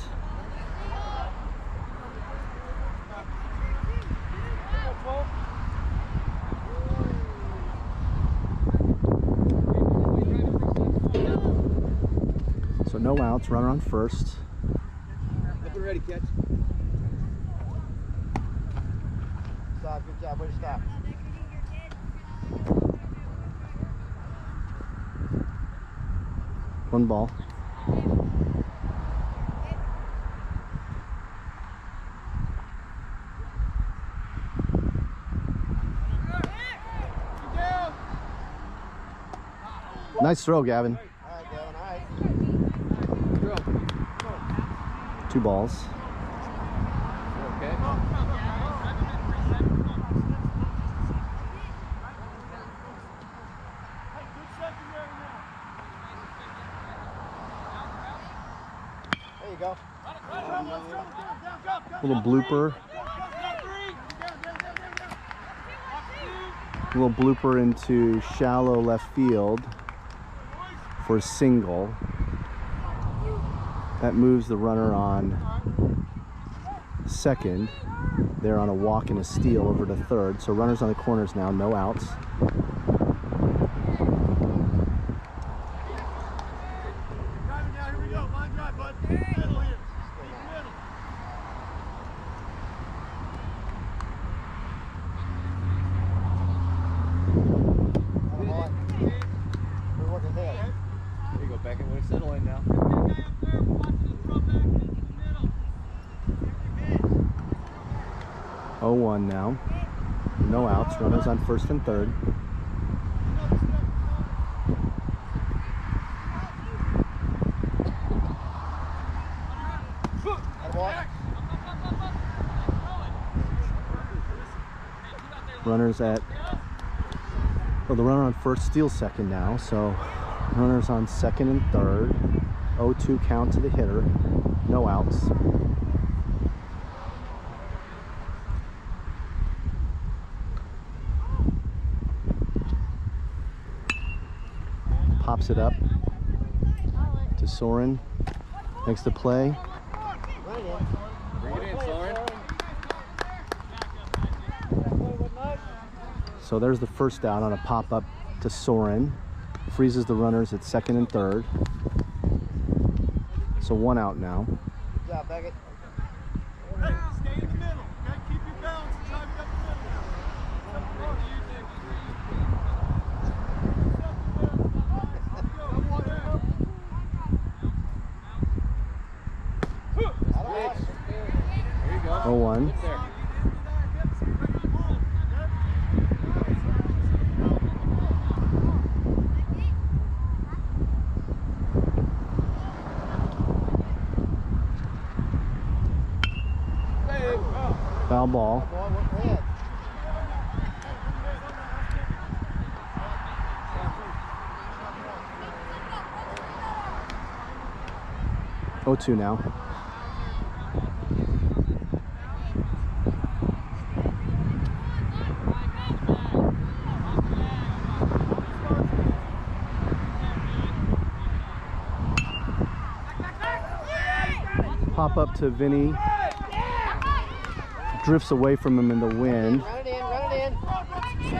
So no outs, runner on first. Up and ready, catch. Stop, good job, way to stop. One ball. Nice throw, Gavin. All right, Gavin, all right. Two balls. Okay. There you go. Little blooper. Little blooper into shallow left field for a single. That moves the runner on second. They're on a walk and a steal over to third. So runners on the corners now, no outs. Driving down, here we go. Line drive, bud. Middle here. Middle. We're working there. There you go, back in. We're settling now. 0-1 now. No outs. Runners on first and third. Runners at, well, the runner on first steals second now, so runners on second and third. 0-2 count to the hitter. No outs. Pops it up to Soren. Makes the play. Bring it in, Soren. So there's the first out on a pop-up to Soren. Freezes the runners at second and third. So one out now. Good job, Beckett. Hey, stay in the middle. Okay, keep your balance and drive it up the middle. There you go. 0-1. Up there. Foul ball. Boy, work ahead. Oh, 2 now. Pop up to Vinny. Drifts away from him in the wind. Run it in, run it in.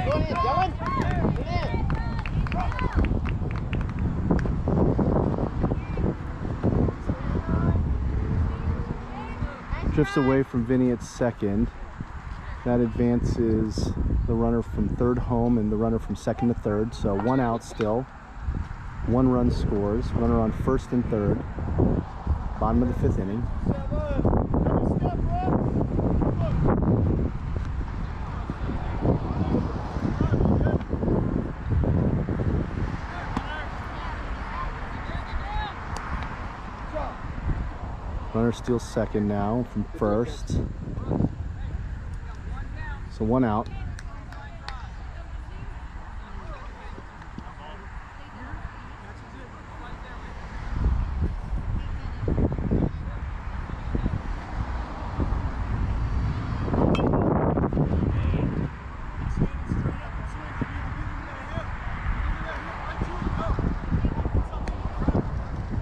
Go in, Dylan. Get in. Drifts away from Vinny at second. That advances the runner from third home and the runner from second to third. So one out still. One run scores. Runner on first and third. Bottom of the fifth inning. Runner steals second now from first. So one out.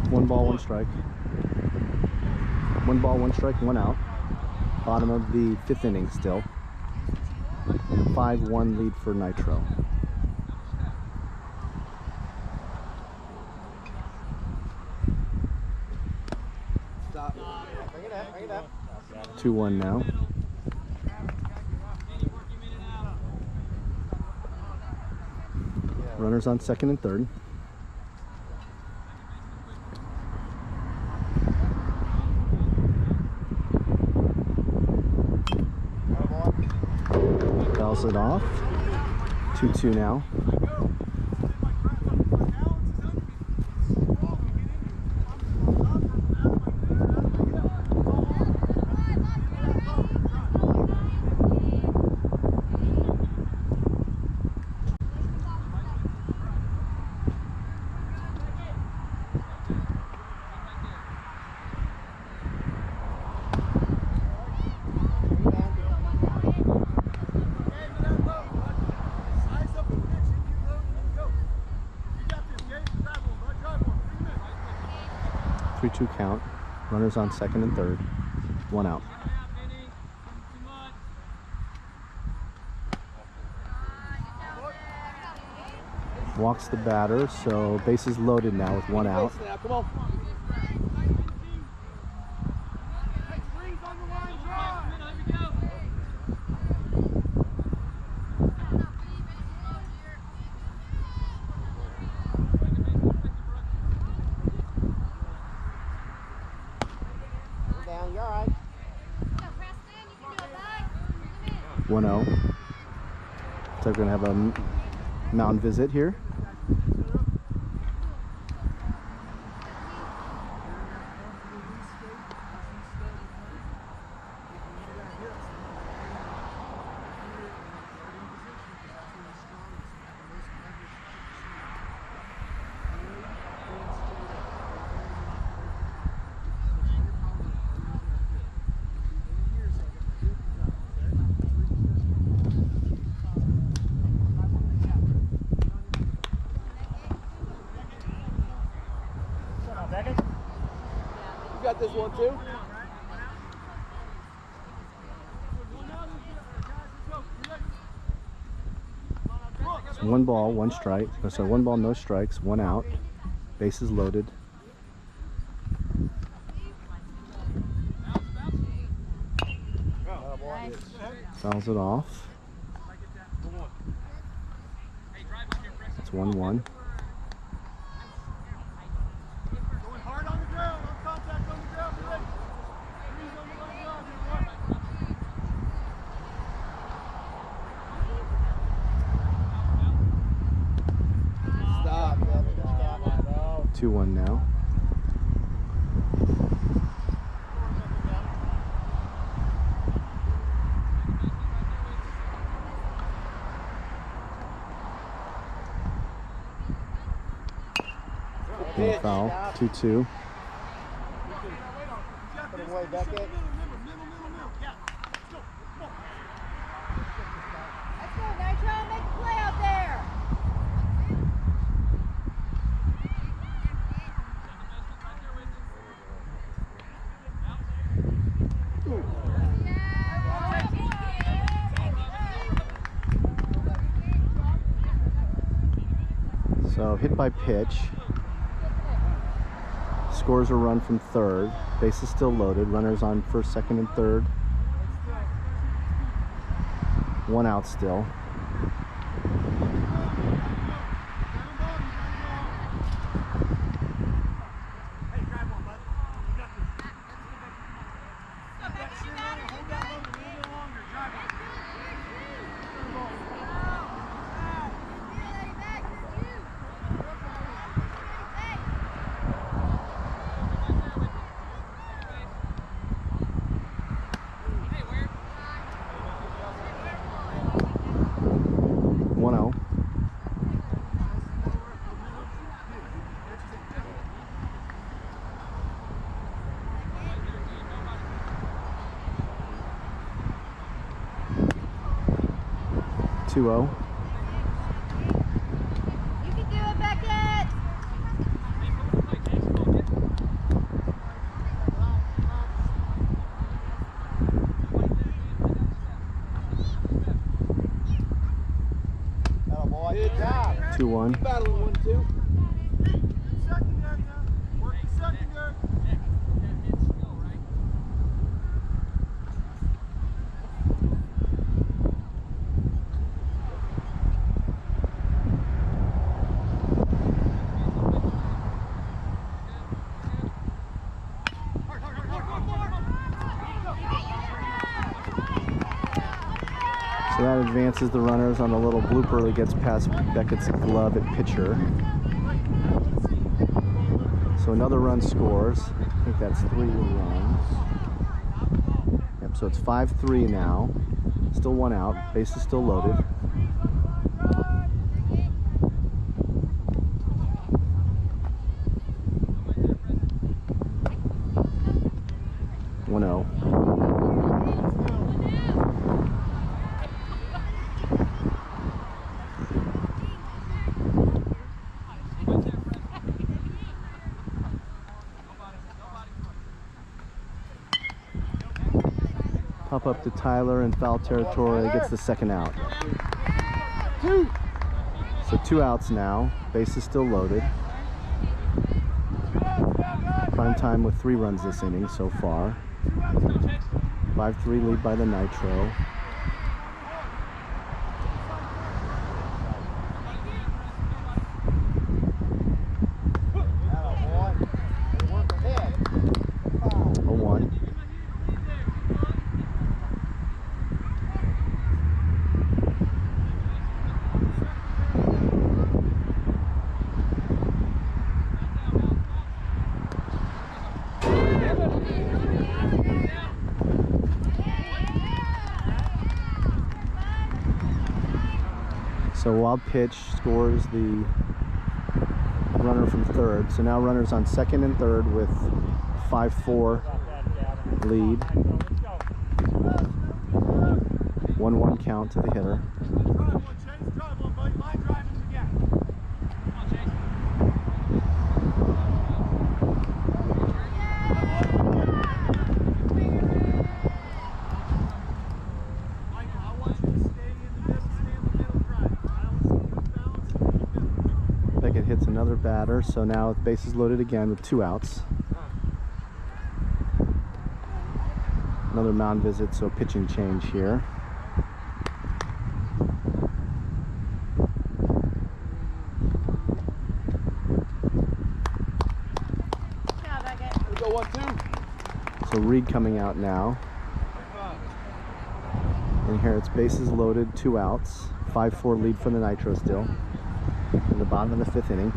One ball, one strike. One ball, one strike, one out. Bottom of the fifth inning still. 5-1 lead for Nitro. Stop. Bring it up, bring it up. 2-1 now. Runners on second and third. Fouls it off. 2-2 now. Two count. Runners on second and third. 1 out. Walks the batter, so bases loaded now with 1 out. Come on. Down, you're all right. 1-0. So we're going to have a mound visit here. You got this one too? So 1 ball, 1 strike. Or sorry, 1 ball, no strikes, 1 out. Bases loaded. Fouls it off. It's 1-1. Going hard on the ground, on contact on the ground, ready. Three's on the line, Stop. 2-1 now. No foul. 2-2. Put it away, Beckett. Let's go, Nitro. Make a play out there. So hit by pitch. Scores a run from third. Bases still loaded. Runners on first, second, and third. 1 out still. You can do it, Beckett. That'll boy. Good job. 2-1. Battling 1-2. Secondary now. Work the secondary. So that advances the runners on the little blooper that gets past Beckett's glove at pitcher. So another run scores. I think that's 3 runs. Yep, so it's 5-3 now. Still 1 out. Base is still loaded. Pop up to Tyler in foul territory, gets the 2nd out. So 2 outs now. Base is still loaded. Primetime with 3 runs this inning so far. 5-3 lead by the Nitro. So wild pitch scores the runner from 3rd. So now runners on 2nd and 3rd with 5-4 lead. 1-1 count to the hitter. Hits another batter, so now the base is loaded again with 2 outs. Another mound visit, so pitching change here. Go 1-2. So Reed coming out now. And here it's bases loaded, 2 outs. 5-4 lead for the Nitro still. In the bottom of the 5th inning.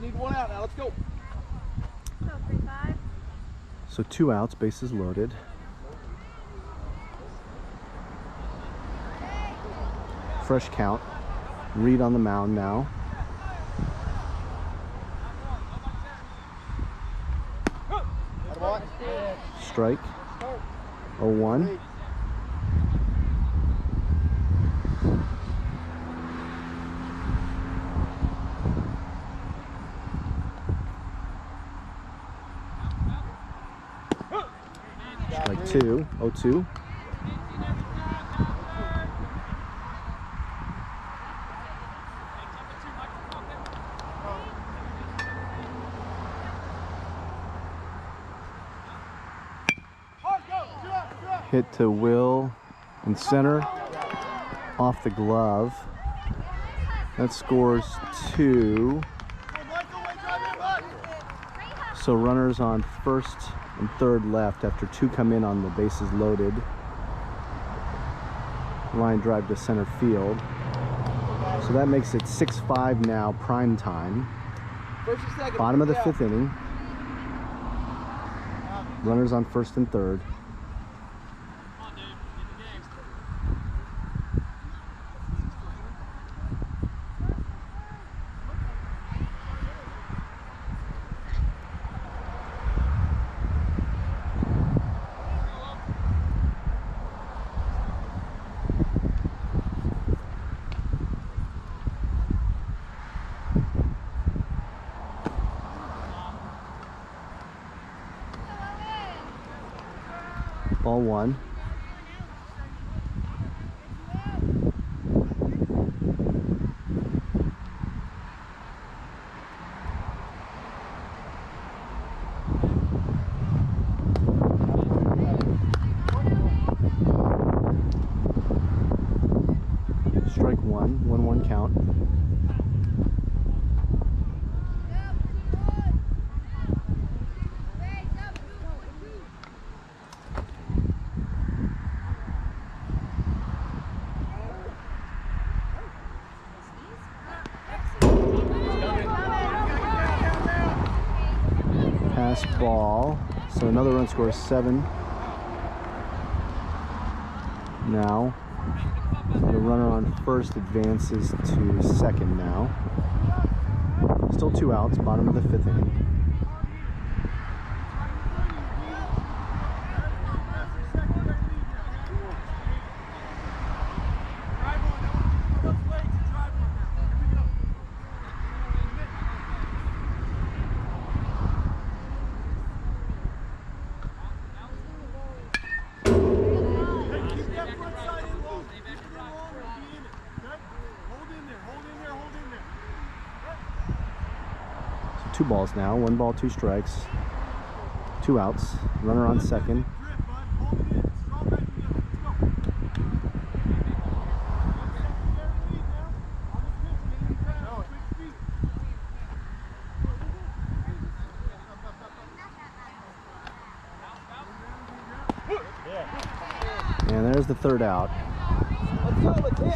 Need 1 out now. Let's go. So 3-5. So 2 outs, bases loaded. Fresh count. Reed on the mound now. Strike. 0-1. Strike 2, 0-2. Hit to Will in center, off the glove. That scores 2. So runners on first and third left after 2 come in on the bases loaded. Line drive to center field. So that makes it 6-5 now, prime time. First or second? Bottom of the 5th inning. Runners on first and third. Ball 1. Strike 1, 1-1 count. Pass ball. So another run scores 7. Now the runner on first advances to second now. Still 2 outs, bottom of the 5th inning. So 2 balls now, 1 ball, 2 strikes, 2 outs, runner on second. And there's the 3rd out.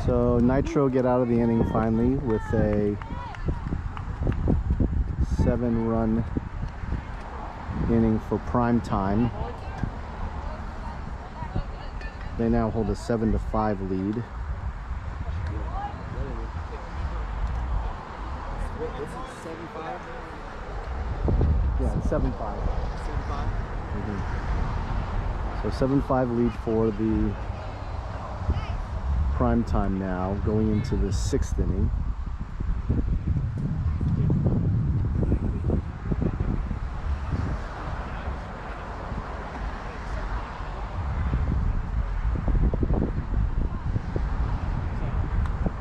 So Nitro get out of the inning finally with a 7-run inning for prime time. They now hold a 7-5 lead. Yeah, it's 7-5. 7-5? So 7-5 lead for the prime time now, going into the 6th inning.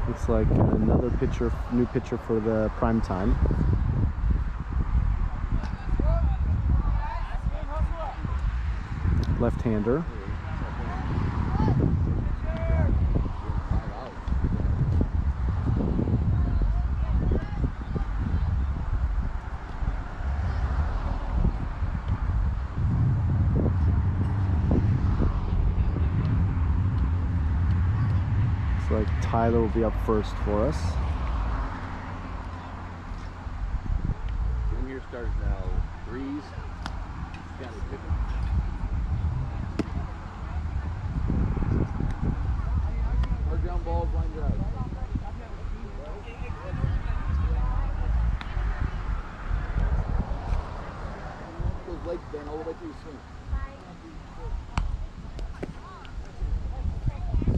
Looks like another pitcher, new pitcher for the prime time. Left-hander. Looks like Tyler will be up first for us. Junior starts now. Breeze. Got it. Hard ground ball, blind drive. Those legs bend all the way through the swing.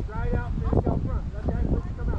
Stride out, finish out front. Let the guy push come out.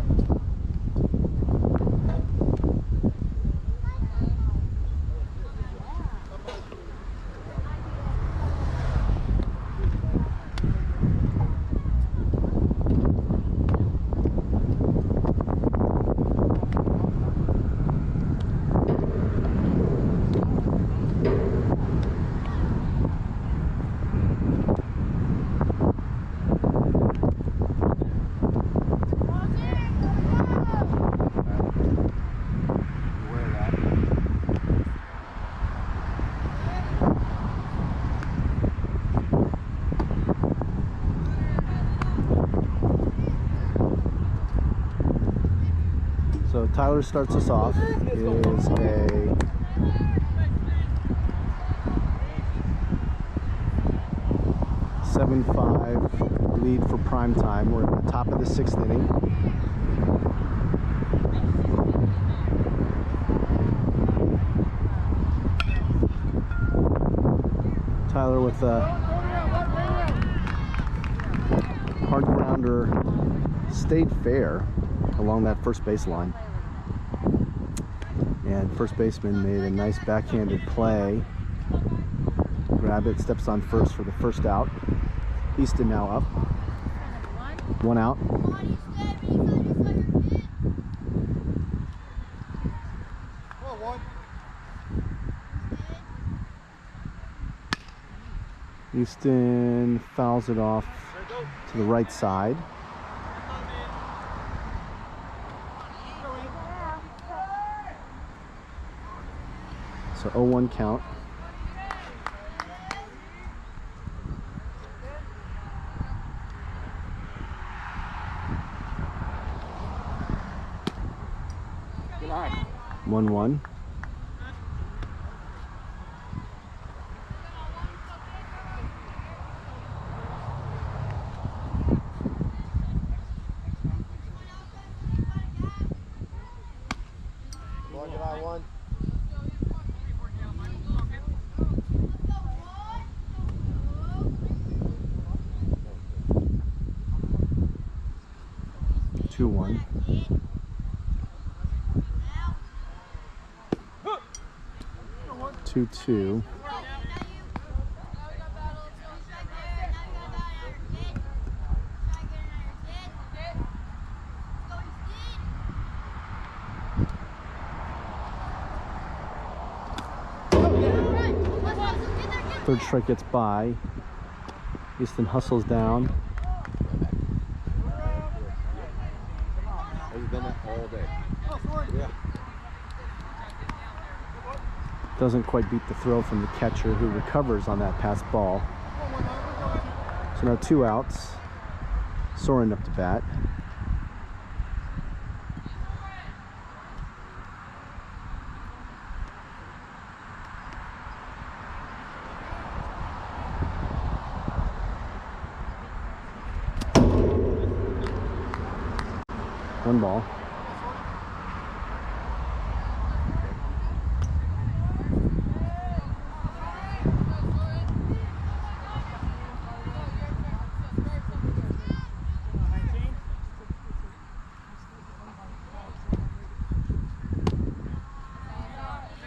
So Tyler starts us off. It is a (7-5) lead for Primetime. We're at the top of the 6th inning. Tyler with a hard grounder, stayed fair along that first base line. And first baseman made a nice backhanded play. Grab it, steps on first for the first out. Easton now up. 1 out. Easton fouls it off to the right side. So 0-1 count. Good eye. 1-1. Good eye, 1. 2-1. 2-2. Third strike gets by. Easton hustles down. Has been that all day. Yeah. Doesn't quite beat the throw from the catcher, who recovers on that pass ball. So now 2 outs. Soren up to bat. One ball.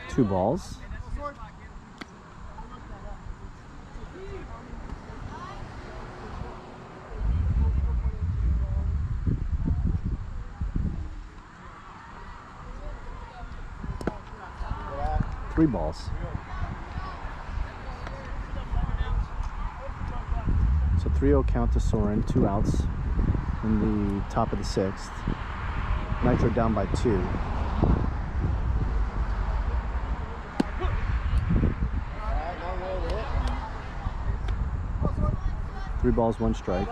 Two balls. Three balls. So 3-0 count to Soren, 2 outs in the top of the 6th. Nitro down by 2. Three balls, 1 strike.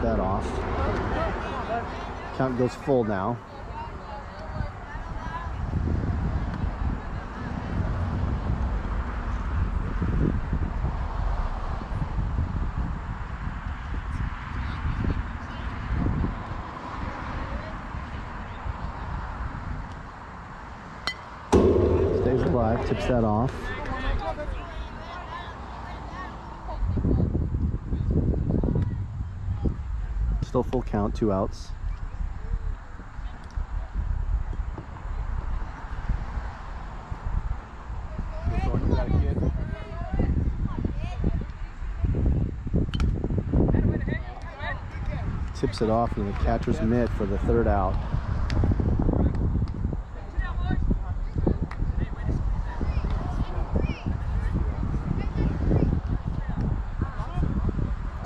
That off. Count goes full now. Stays alive, tips that off. Still full count, 2 outs. Tips it off in the catcher's mitt for the 3rd out.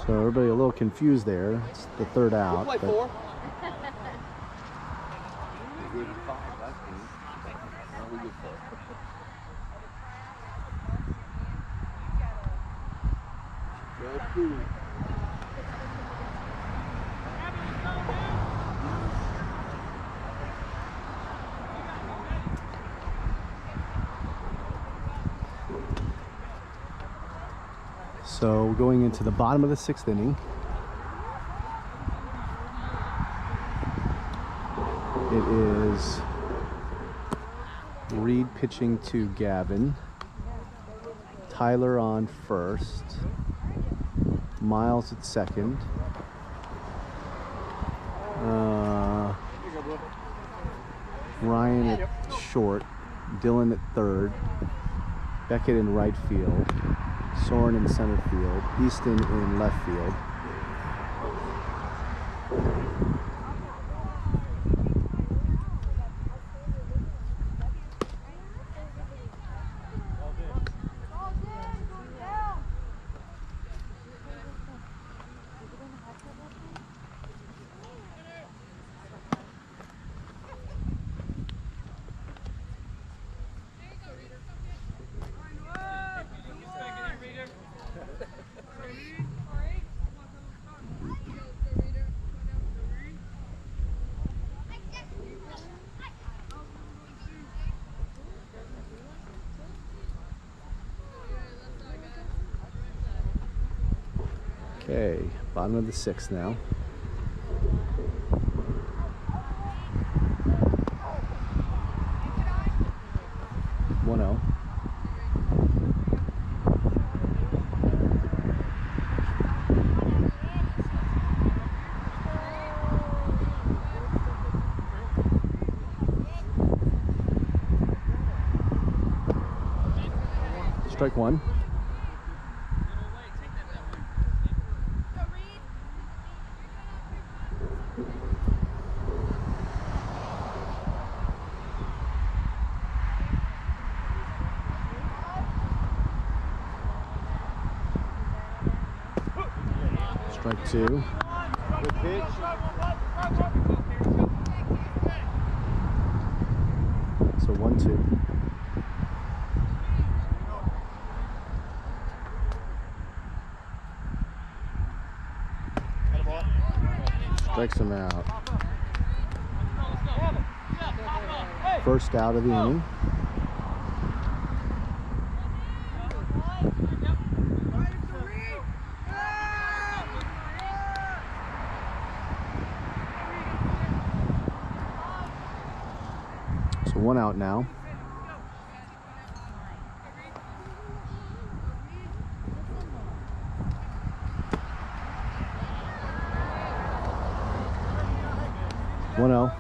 So everybody a little confused there. It's the 3rd out. Play 4. we good for? Well, cool. So going into the bottom of the 6th inning. It is Reed pitching to Gavin. Tyler on first. Miles at second. Ryan at short. Dylan at third. Beckett in right field. Soren in center field. Easton in left field. Okay, bottom of the 6th now. One-oh. Strike one. Strike two. Good pitch. So 1-2. Strikes him out. First out of the inning. So one out now. One-oh.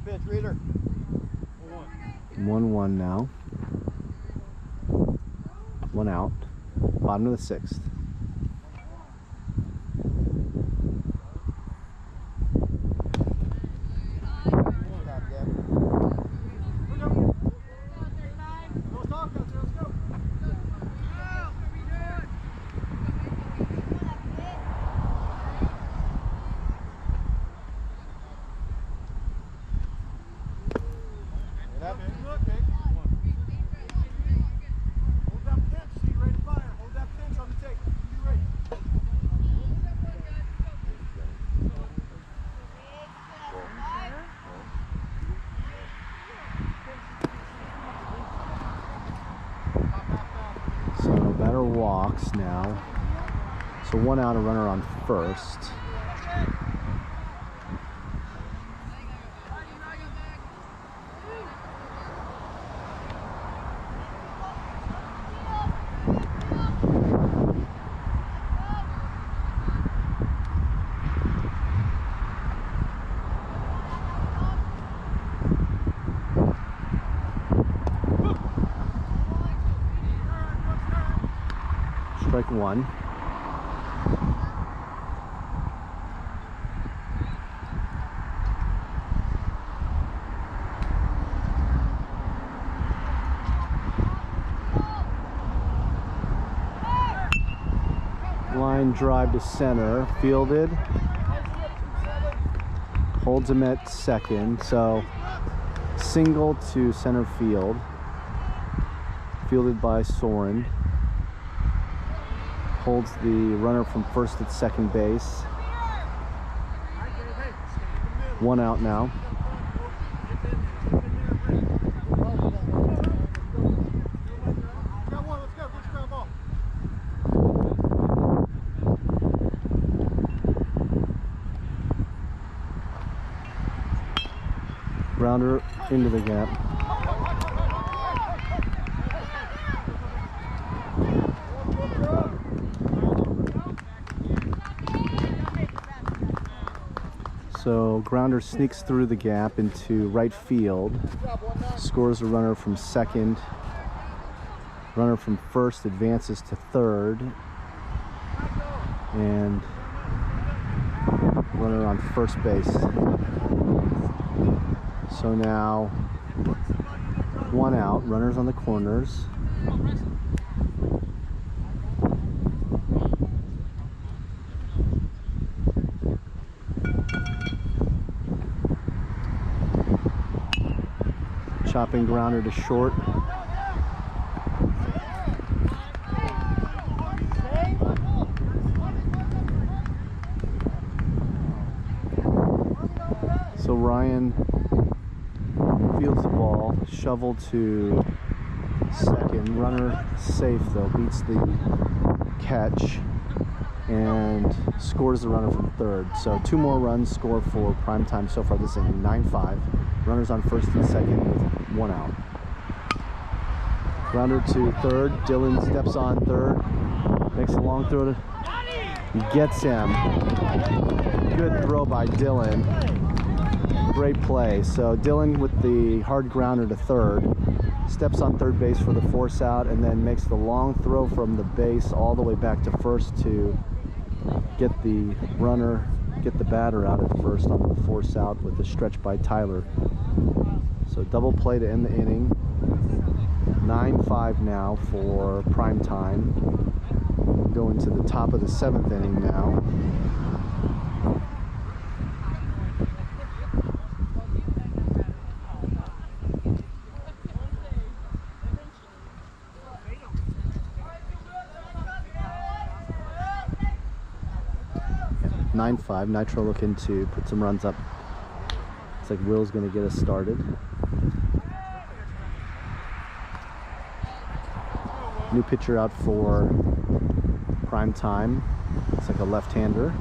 Pitch, reader. 1-1 now. One out. Bottom of the 6th. Walks now. So one out, a runner on first. Strike one. line drive to center, fielded, holds him at second, so single to center field, fielded by Soren, holds the runner from first at second base. One out now. Grounder into the gap. So grounder sneaks through the gap into right field, scores a runner from second. Runner from first advances to third, and runner on first base. So now one out, runners on the corners. Chopping grounder to short. So Ryan fields the ball, shovel to second, runner safe though, beats the catch and scores the runner from third. So 2 more runs scored for Primetime so far this inning, 9-5. Runners on first and second with 1 out. Grounder to third, Dylan steps on third, makes a long throw to, gets him. Good throw by Dylan. Great play. So Dylan with the hard grounder to third, steps on third base for the force out, and then makes the long throw from the base all the way back to first to get the runner, get the batter out at first on the force out with the stretch by Tyler. So double play to end the inning. 9-5 now for Primetime. Going to the top of the 7th inning now. Yeah, 9-5. Nitro looking to put some runs up. Looks like Will's going to get us started. New pitcher out for Primetime. It's like a left-hander.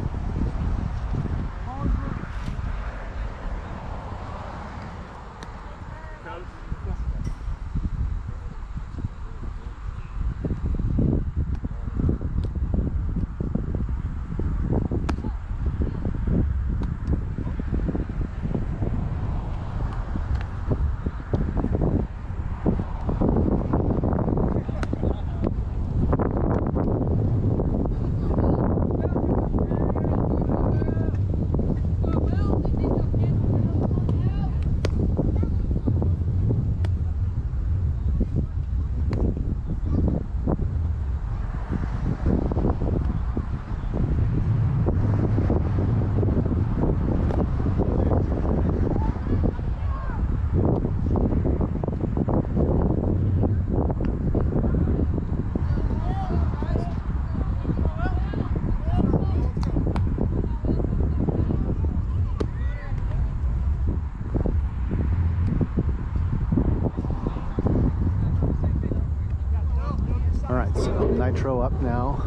Nitro up now,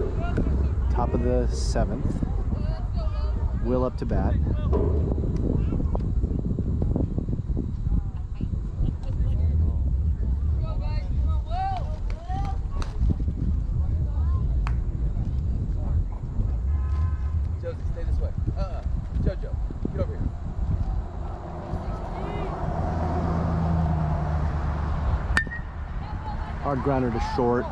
top of the 7th. Will up to bat. Josie, stay this way. Jojo, get over here. Hard grounder to short.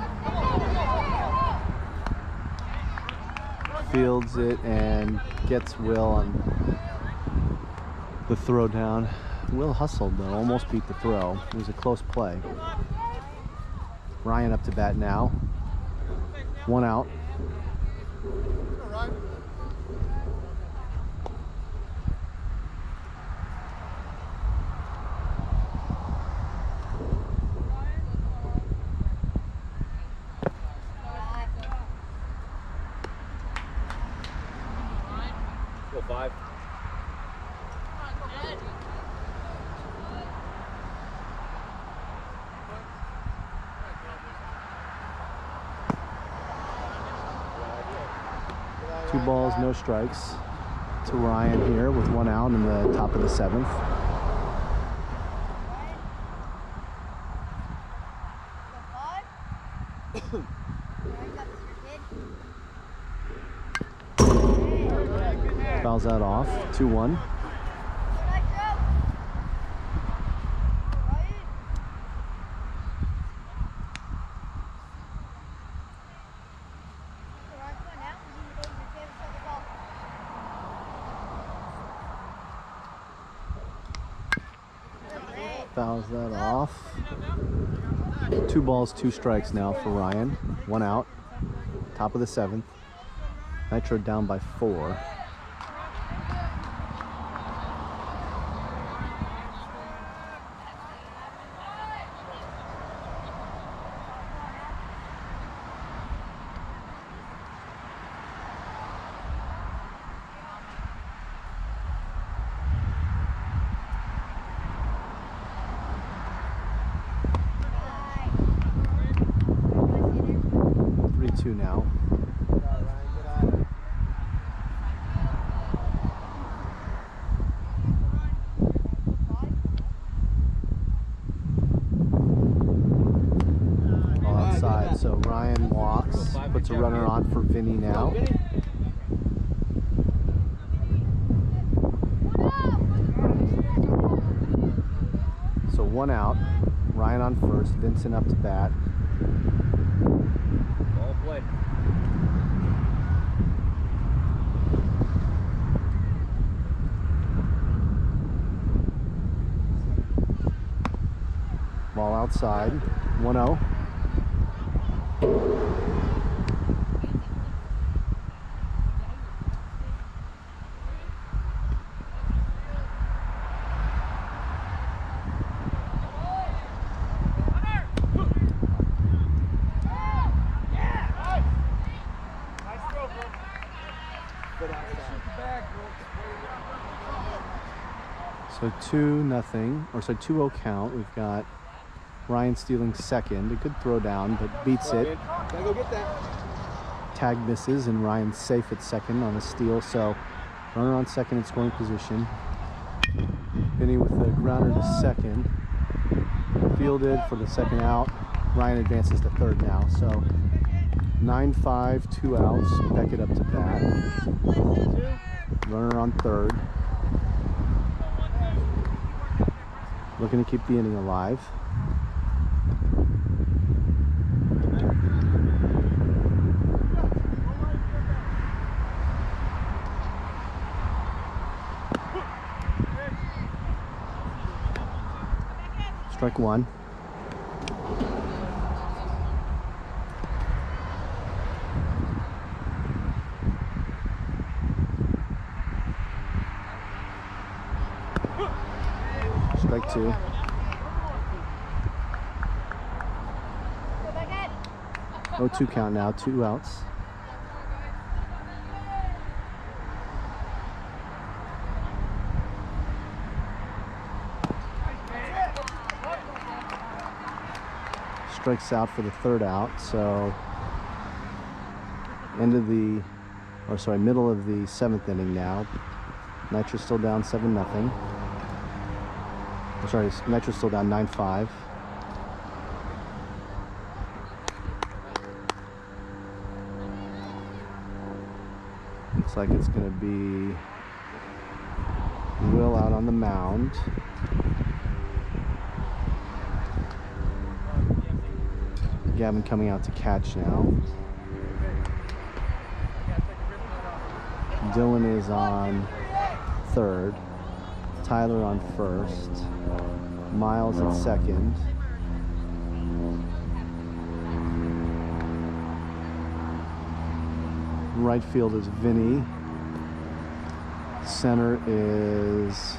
Fields it and gets Will on the throw down. Will hustled though, almost beat the throw. It was a close play. Ryan up to bat now. 1 out. All right. Go 5. Two balls, no strikes to Ryan here with 1 out in the top of the 7th. Fouls that off, 2-1. Fouls that off. 2 balls, 2 strikes now for Ryan. 1 out. Top of the 7th. Nitro down by 4. Now. Ball outside, so Ryan walks, puts a runner on for Vinny now. So 1 out, Ryan on first, Vincent up to bat. Ball play. Ball outside, 1-0. So 2-0, or so 2-0 count. We've got Ryan stealing second. A good throw down, but beats it. Gotta go get that. Tag misses, and Ryan's safe at second on a steal. So runner on second in scoring position. Vinny with the grounder to second. Fielded for the second out. Ryan advances to third now. So 9-5, 2 outs. Beckett up to bat. Runner on third. Looking to keep the inning alive. Strike 1. Strike 2. Oh, 2 count now, 2 outs. Strikes out for the third out, so middle of the 7th inning now. Nitro's still down 7-0. Sorry, Nitro's still down 9-5. Looks like it's going to be Will out on the mound. Gavin coming out to catch now. Dylan is on third. Tyler on first. Miles at second. Right field is Vinny. Center is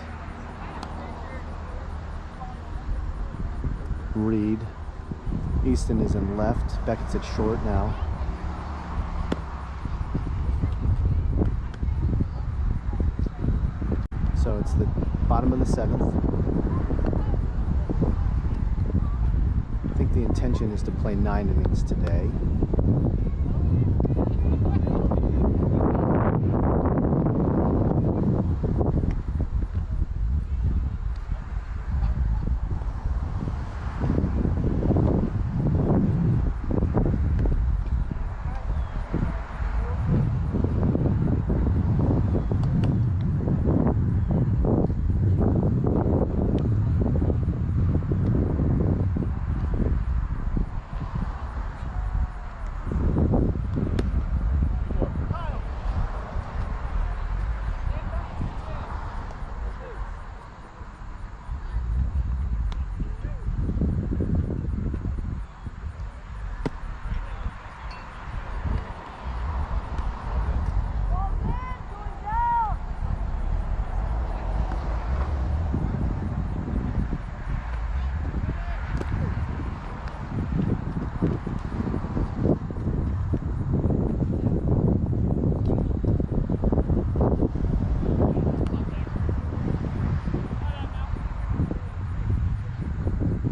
Reed. Easton is in left. Beckett's at short now. So it's the bottom of the 7th. I think the intention is to play 9 innings today.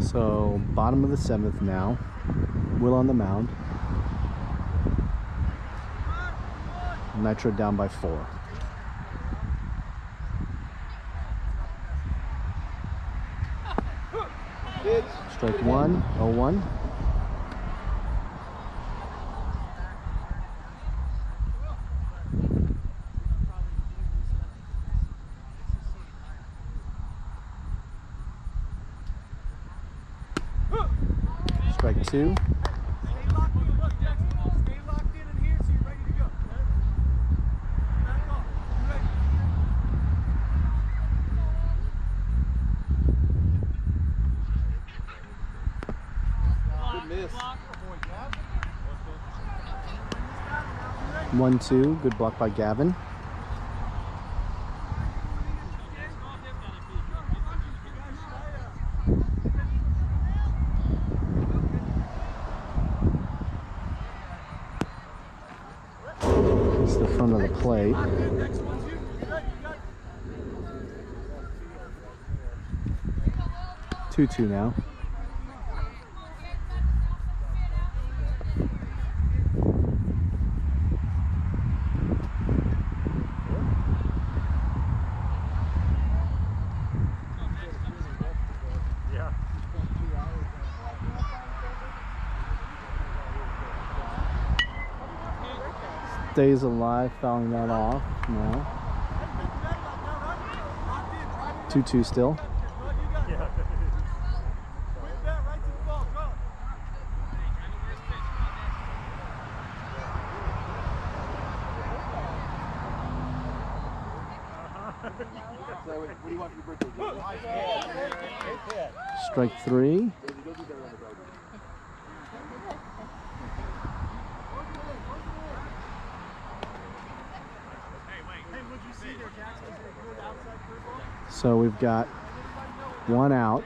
So bottom of the 7th now. Will on the mound. Nitro down by 4. Strike 1, 0-1. Strike 2. Stay locked in. Look, Jackson. Stay locked in here so you're ready to go. Back off. You ready? Good miss. 1-2. Good block by Gavin. It's the front of the plate. 2-2 now. Stays alive, fouling that off now. 2-2 still. What do you want for your birthday? Strike 3. So we've got 1 out.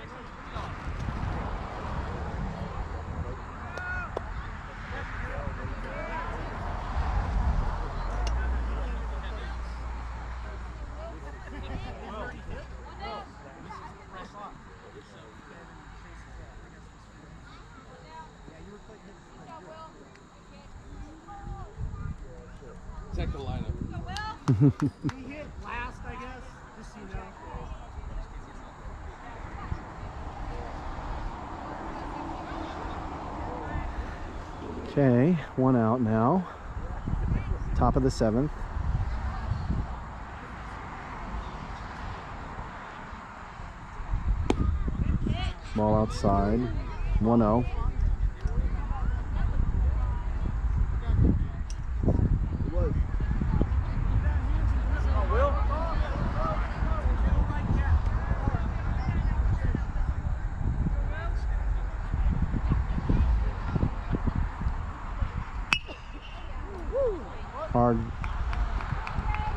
Check the lineup. He hit last, I guess, just so you know. Okay, 1 out now. Top of the 7th. Ball outside. 1-0.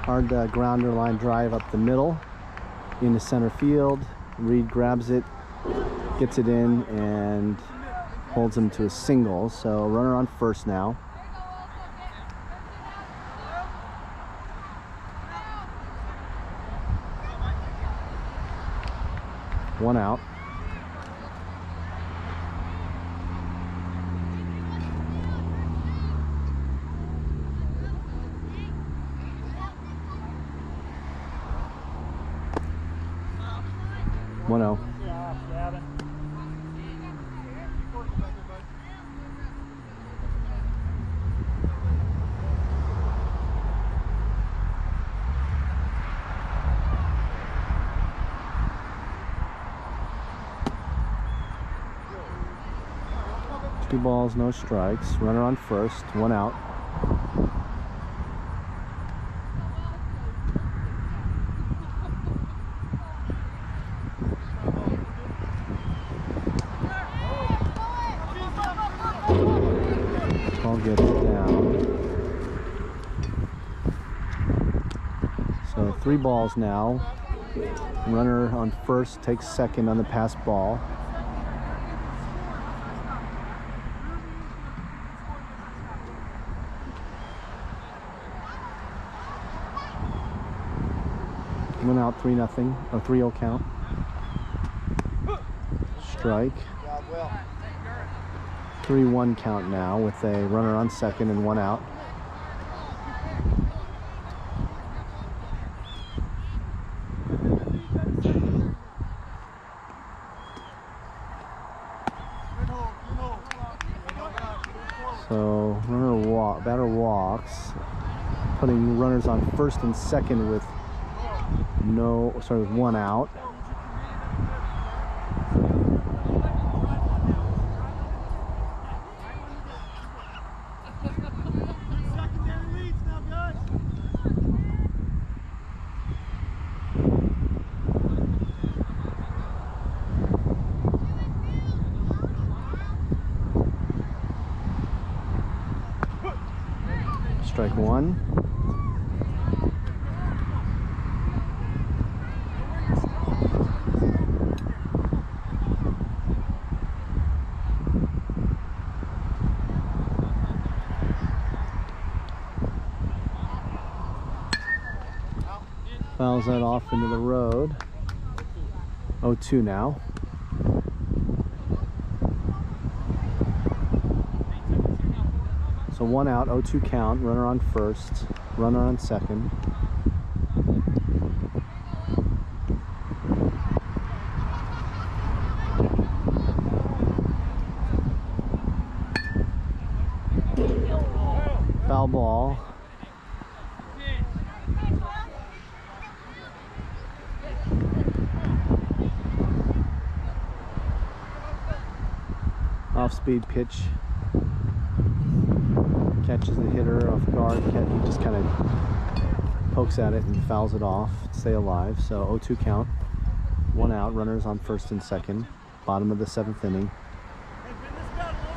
Hard grounder line drive up the middle into center field. Reed grabs it, gets it in, and holds him to a single. So runner on first now. One out. One out. Two balls, no strikes. Runner on first, one out. Ball gets down. So 3 balls now. Runner on first takes second on the pass ball. One out, 3-0, or 3-0 count. Strike. 3-1 count now with a runner on second and one out. So batter walks, putting runners on first and second with one out. Strike one. Fouls that off into the road. 0-2 now. So one out, 0-2 count. Runner on first, runner on second. Foul ball. Off-speed pitch. Catches the hitter off guard. He just kind of pokes at it and fouls it off to stay alive. So 0-2 count. One out. Runners on first and second. Bottom of the 7th inning.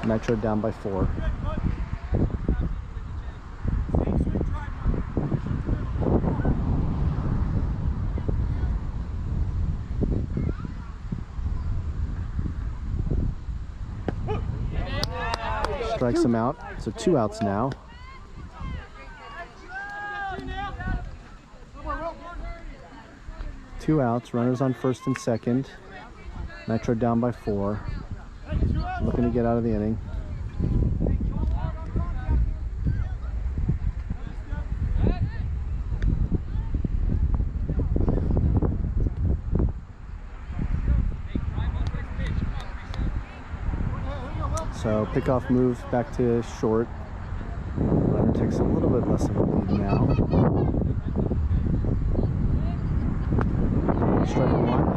Nitro down by 4. Strikes him out. So 2 outs now. Two outs. Runners on first and second. Nitro down by 4. Looking to get out of the inning. So pickoff move back to short. Runner takes a little bit less of a lead now. Strike one.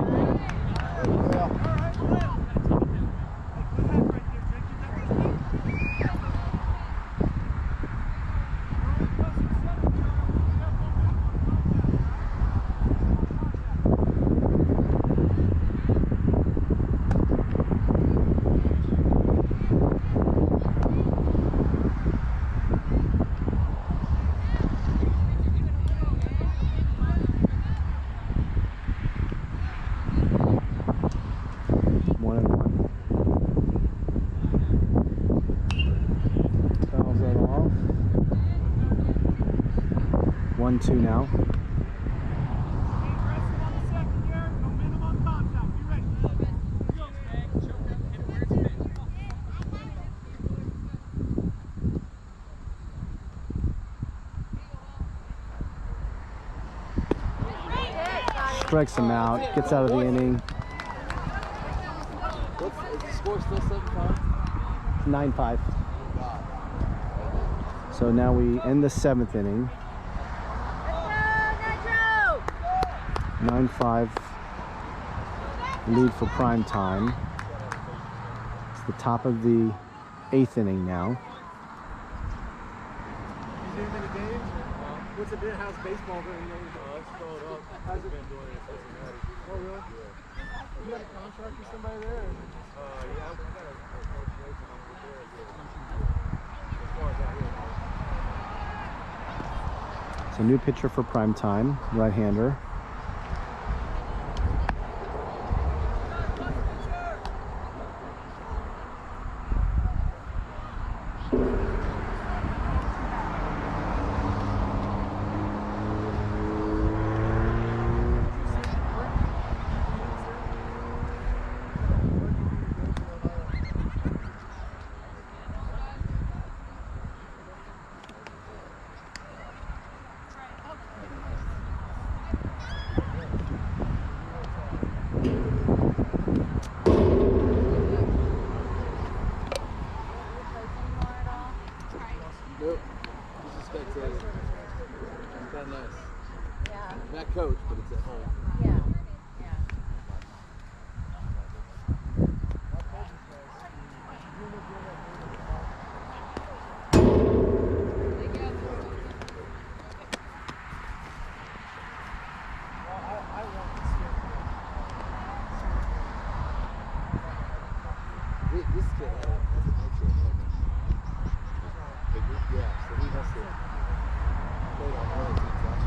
1-2 now. Strikes him out, gets out of the inning. Is the score still 7-5? 9-5. So now we end the 7th inning. 9-5 lead for Primetime. It's the top of the 8th inning now. What's it been? How's baseball been? It's slowed up. How's it been doing it? Oh, really? Yeah. You got a contract with somebody there? Or is it just, yeah, I got a association over there. As far as I hear. It's a new pitcher for Primetime, right-hander. Nope. He's a spectator. It's kind of nice. Yeah. Not coach, but it's at home. Yeah. Yeah. This kid has a Nitro 13U. Yeah, so he must have played on one of the teams last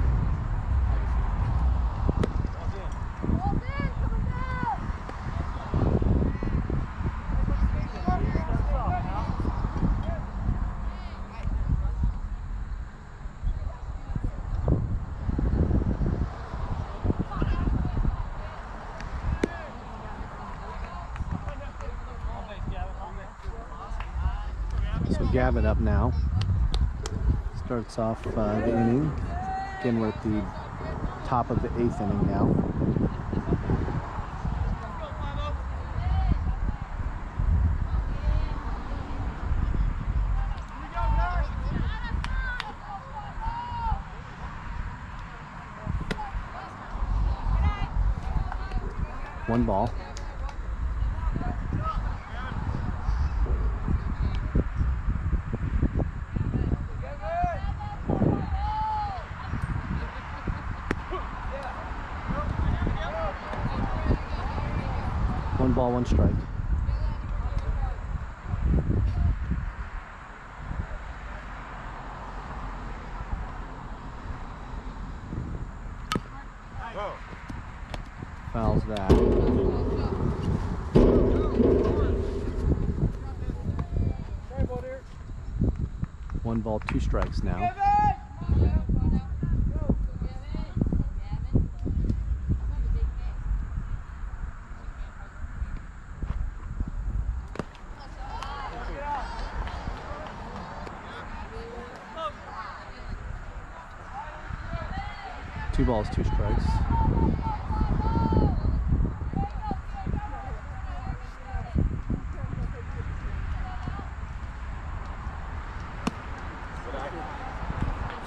year. So Gavin up now. Starts off the inning. Again, we're at the top of the 8th inning now. One ball. One ball, one strike. Fouls that. One ball, two strikes now. Two balls, two strikes.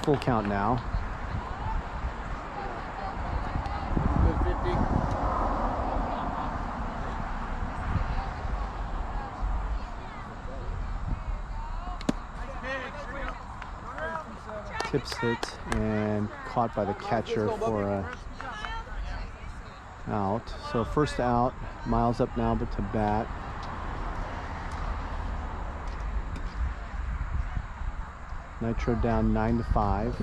Full count now. Tips hit and caught by the catcher for a out. So first out, Miles up now but to bat. Nitro down 9-5.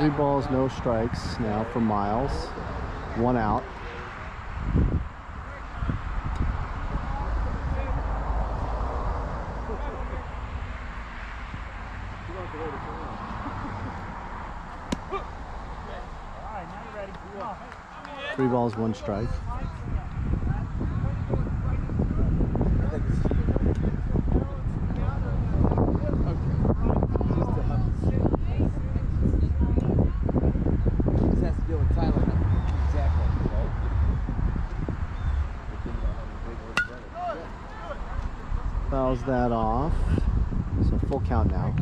3 balls, no strikes now for Miles. 1 out. Alright, now you're ready. Come on. 3 balls, 1 strike. Fouls that off. So full count now.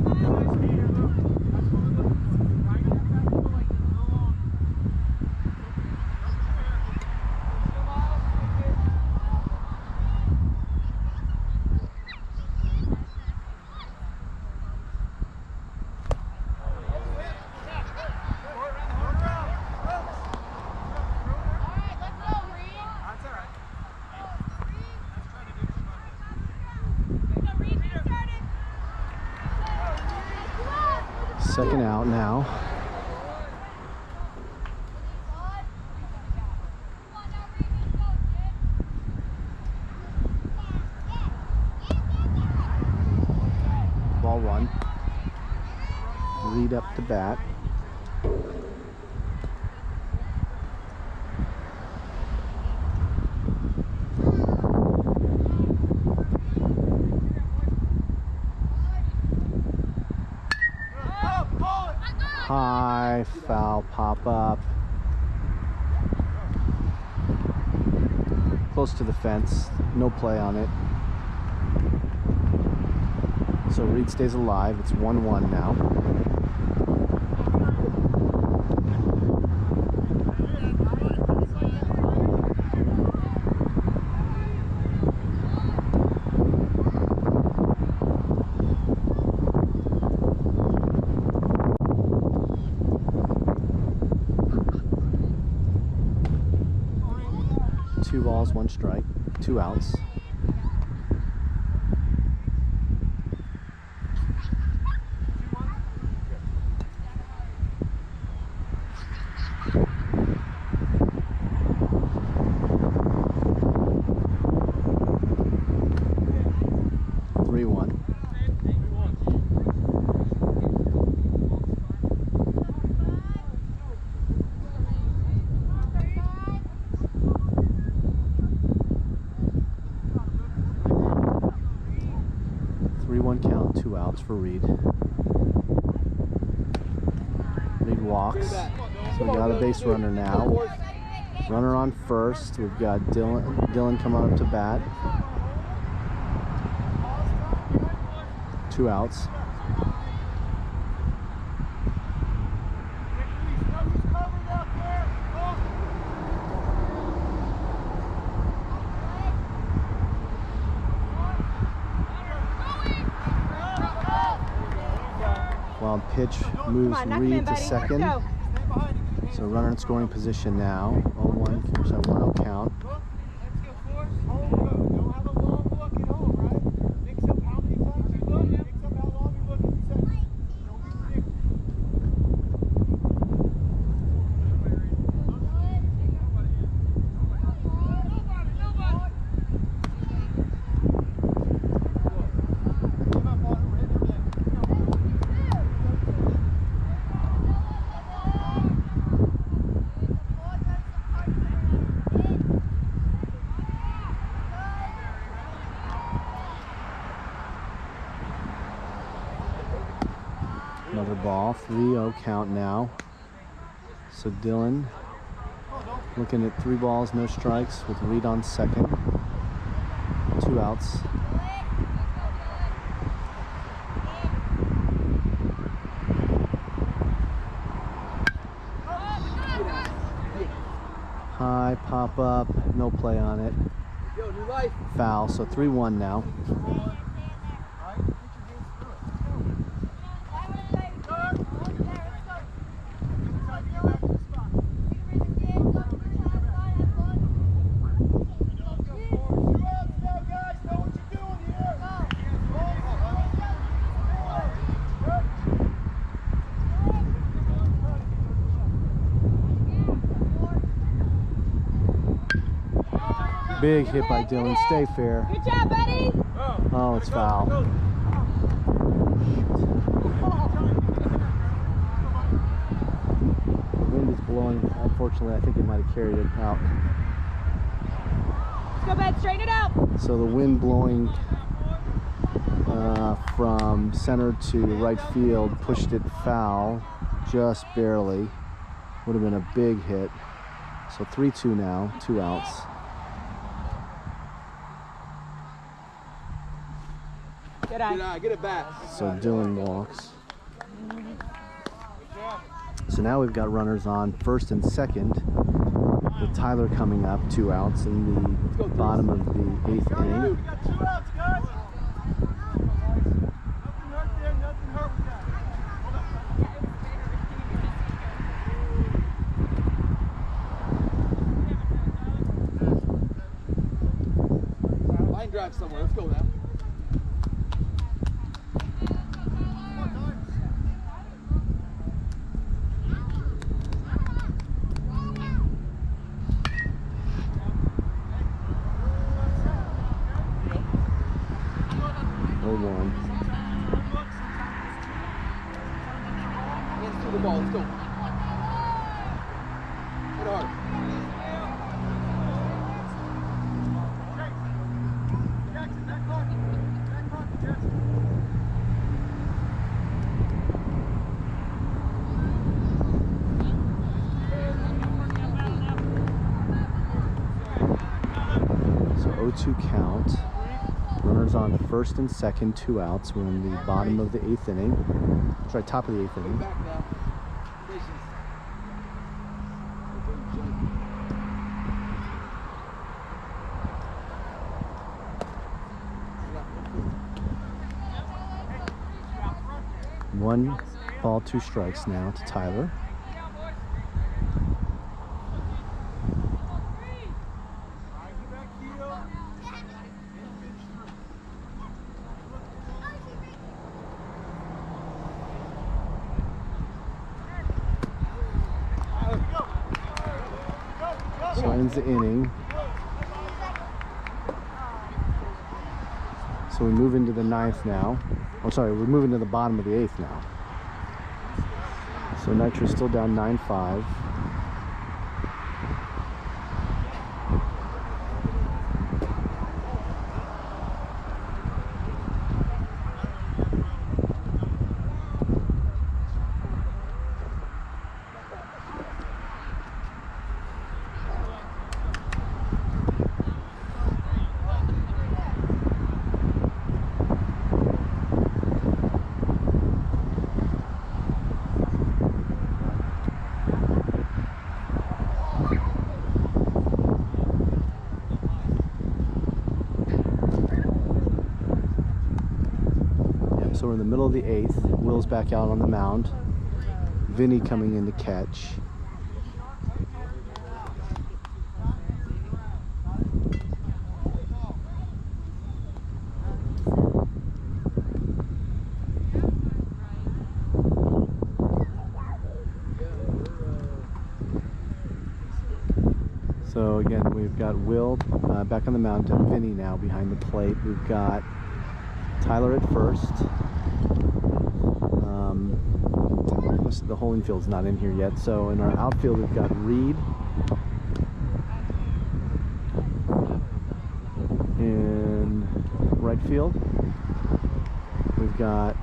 Second out now. Ball 1. Reed up to bat. High foul pop up. Close to the fence. No play on it. So Reed stays alive. It's 1-1 now. Two balls, 1 strike, 2 outs. Count, 2 outs for Reed. Reed walks. So we got a base runner now. Runner on first. We've got Dylan coming up to bat. 2 outs. Wild pitch moves Reed to second. So runner in scoring position now. 0-1, so 1-0 count. Another ball, 3-0 count now. So Dylan looking at 3 balls, no strikes with Reed on second. 2 outs. High pop up, no play on it. Foul, so 3-1 now. Big hit by Dylan. Stay fair. Good job, buddy. Oh, it's foul. The wind is blowing. Unfortunately, I think it might have carried it out. Let's go, bud. Straighten it out. So the wind blowing from center to right field pushed it foul just barely. Would have been a big hit. So 3-2 now, 2 outs. Good eye. Good eye, get it back. So Dylan walks. So now we've got runners on first and second, with Tyler coming up, 2 outs in the bottom of the 8th inning. We got 2 outs, guys. Nothing hurt there, nothing hurt with that. Line drive somewhere, let's go now. Hands to the ball, let's go. Hit hard. Jackson, back pocket, Jackson. So 0-2 count. Runners on first and second, 2 outs. We're in the bottom of the 8th inning. Sorry, top of the 8th inning. Back now. Patience. One ball, 2 strikes now to Tyler. So ends the inning. So we move into the 9th now. Oh, sorry, we're moving to the bottom of the 8th now. So Nitro's still down 9-5. So we're in the middle of the 8th. Will's back out on the mound. Vinny coming in to catch. So again, we've got Will back on the mound, and Vinny now behind the plate. We've got Tyler at first. The holding field's not in here yet. So in our outfield, we've got Reed. In right field, we've got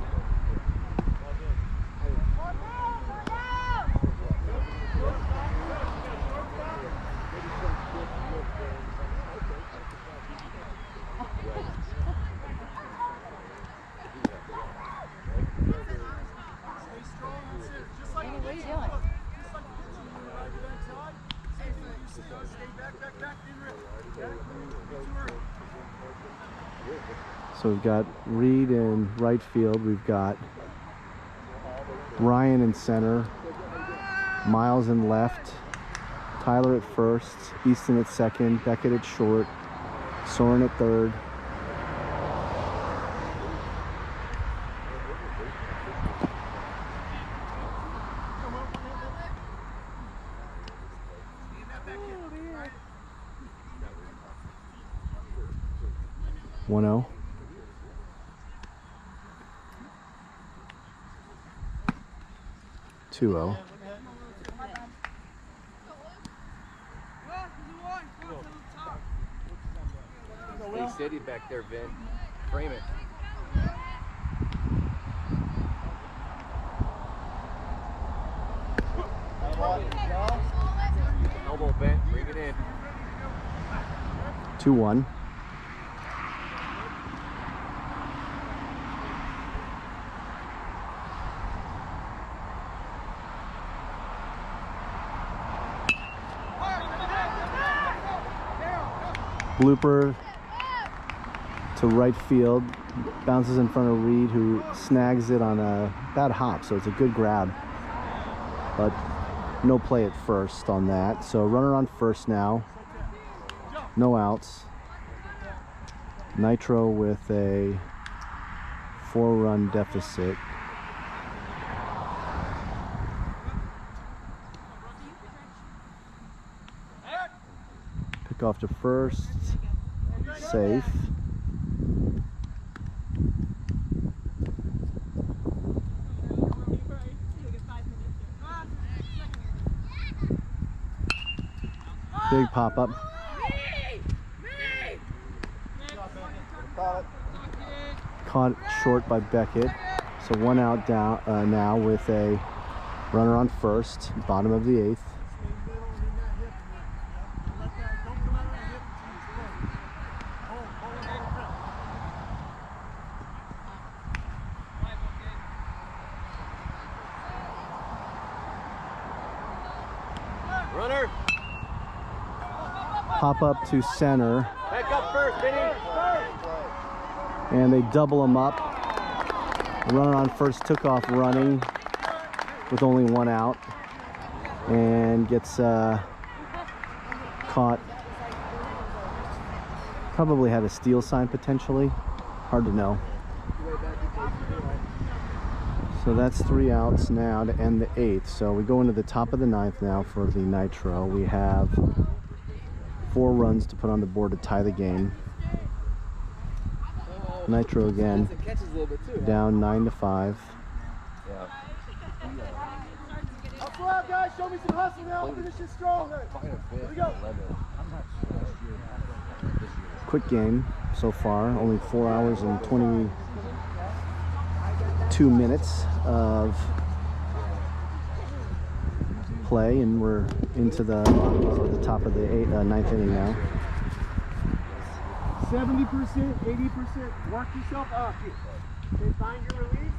So we've got Reed in right field. We've got Ryan in center, Miles in left, Tyler at first, Easton at second, Beckett at short, Soren at third. 1-0. Two-oh. Stay steady back there, Vin. Frame it. Elbow bent. Bring it in. 2-1. Blooper to right field, bounces in front of Reed, who snags it on a bad hop, so it's a good grab, but no play at first on that. So runner on first now, no outs. Nitro with a 4-run deficit. Pick off to first, safe. Big pop up. Caught short by Beckett. So 1 out down now with a runner on first, bottom of the 8th. Runner. Pop up to center. Back up first, Vinny. And they double him up. The runner on first took off running with only 1 out and gets caught. Probably had a steal sign potentially. Hard to know. So that's 3 outs now to end the 8th. So we go into the top of the 9th now for the Nitro. We have 4 runs to put on the board to tie the game. Nitro again, down 9-5. Yeah. Up loud, guys. Show me some hustle now. Finish it strong. Here we go. Quick game so far, only 4 hours and 22 minutes of play, and we're into the top of the 9th inning now. 70%, 80%. Work yourself up. Okay, find your release.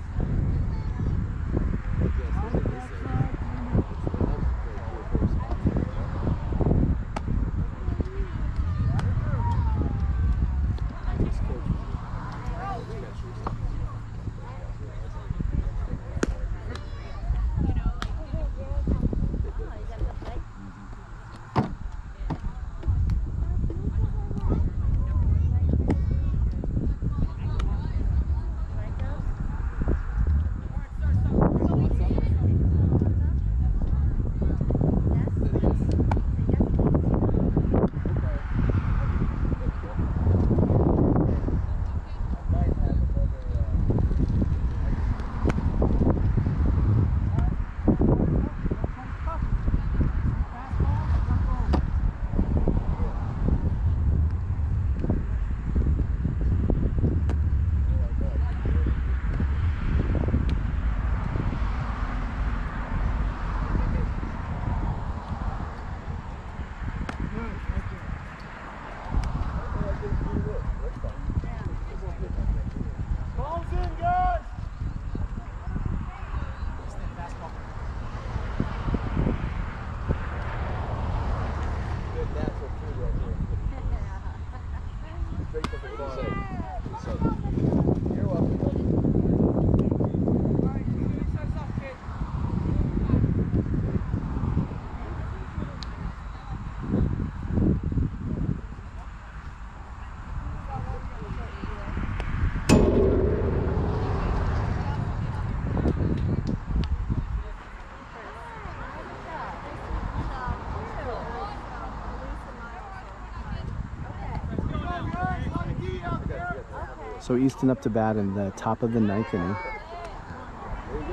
So Easton up to bat in the top of the 9th inning.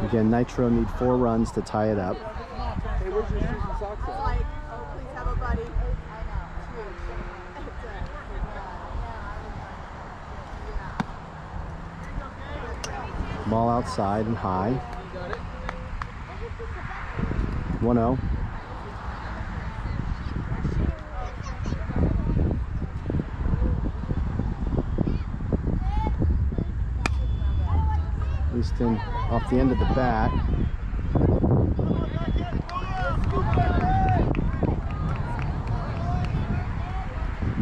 Again, Nitro need 4 runs to tie it up. Hey, where's your shoes and socks at? Like, oh, please have a buddy. Ball outside and high. 1-0. Easton off the end of the bat.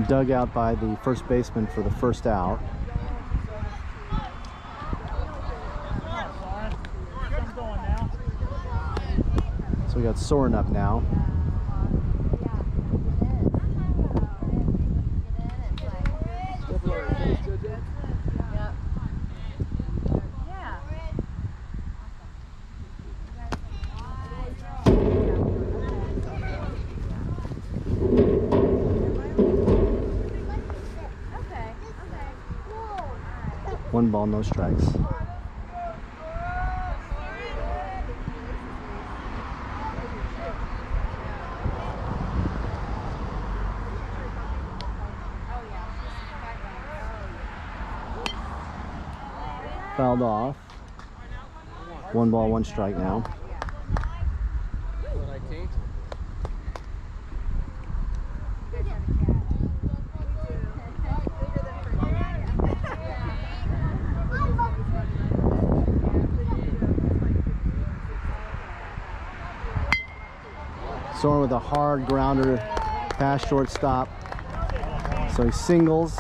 Dug out by the first baseman for the first out. So we got Soren up now. One ball, no strikes. Fouled off. One ball, one strike now. Soren with a hard grounder past shortstop. So he singles.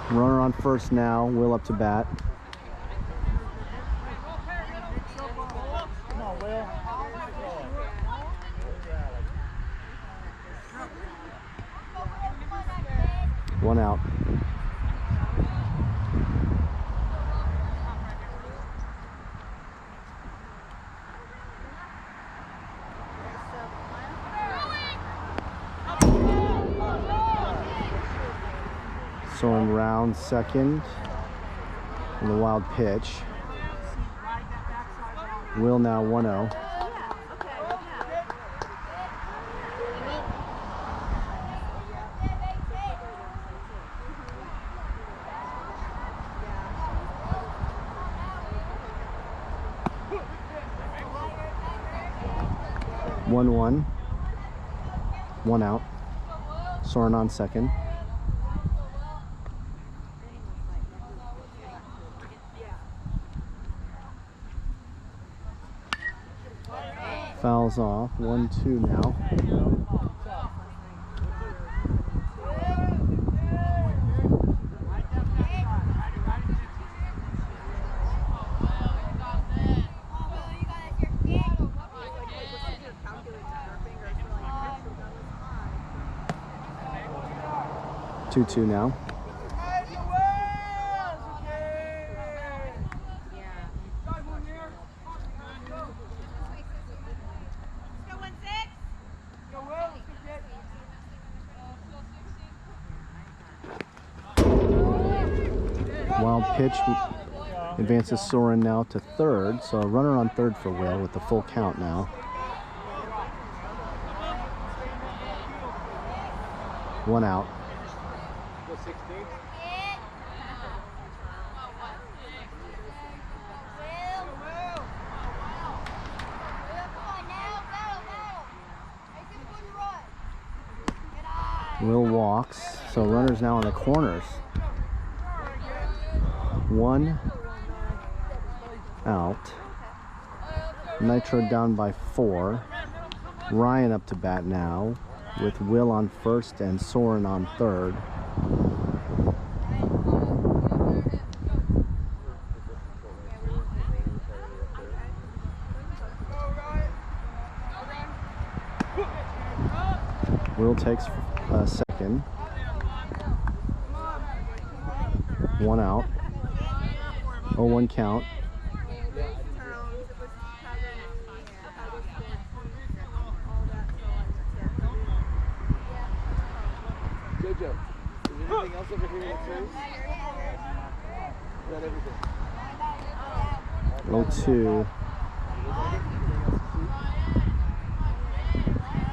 Runner on first now. Will up to bat. Come on, Will. One out. Soren rounds second in the wild pitch. Will now 1-0. 1-1. 1 out. Soren on second. Fouls off. 1-2 now. Two now. Wild pitch advances Soren now to third, so a runner on third for Will with the full count now. One out. Will walks, so runners now on the corners. One out. Nitro down by 4. Ryan up to bat now with Will on first and Soren on third. Will takes second. 1 out. 0-1 count. JoJo. Anything else over here that serves? Is that everything? 0-2.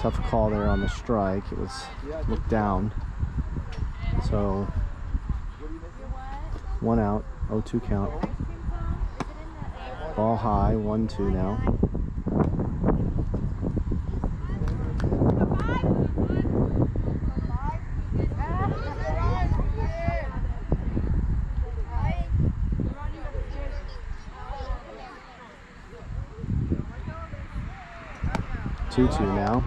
Tough call there on the strike. It was looked down. So 1 out, 0-2 count. Ball high, 1-2 now. Two now.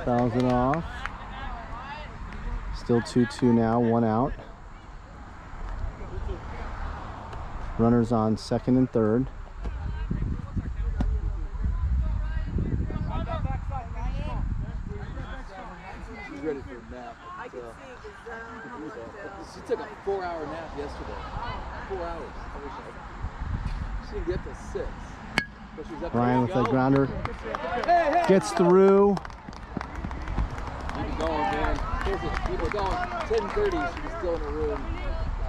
Fouls it off. Still 2-2 now, 1 out. Runners on second and third. She's ready for a nap. I can see. She took a 4-hour nap yesterday. 4 hours. She didn't get to 6. But she's up. Ryan with a grounder. Gets through. Keep it going, man. Keep it going. 10:30. She was still in her room.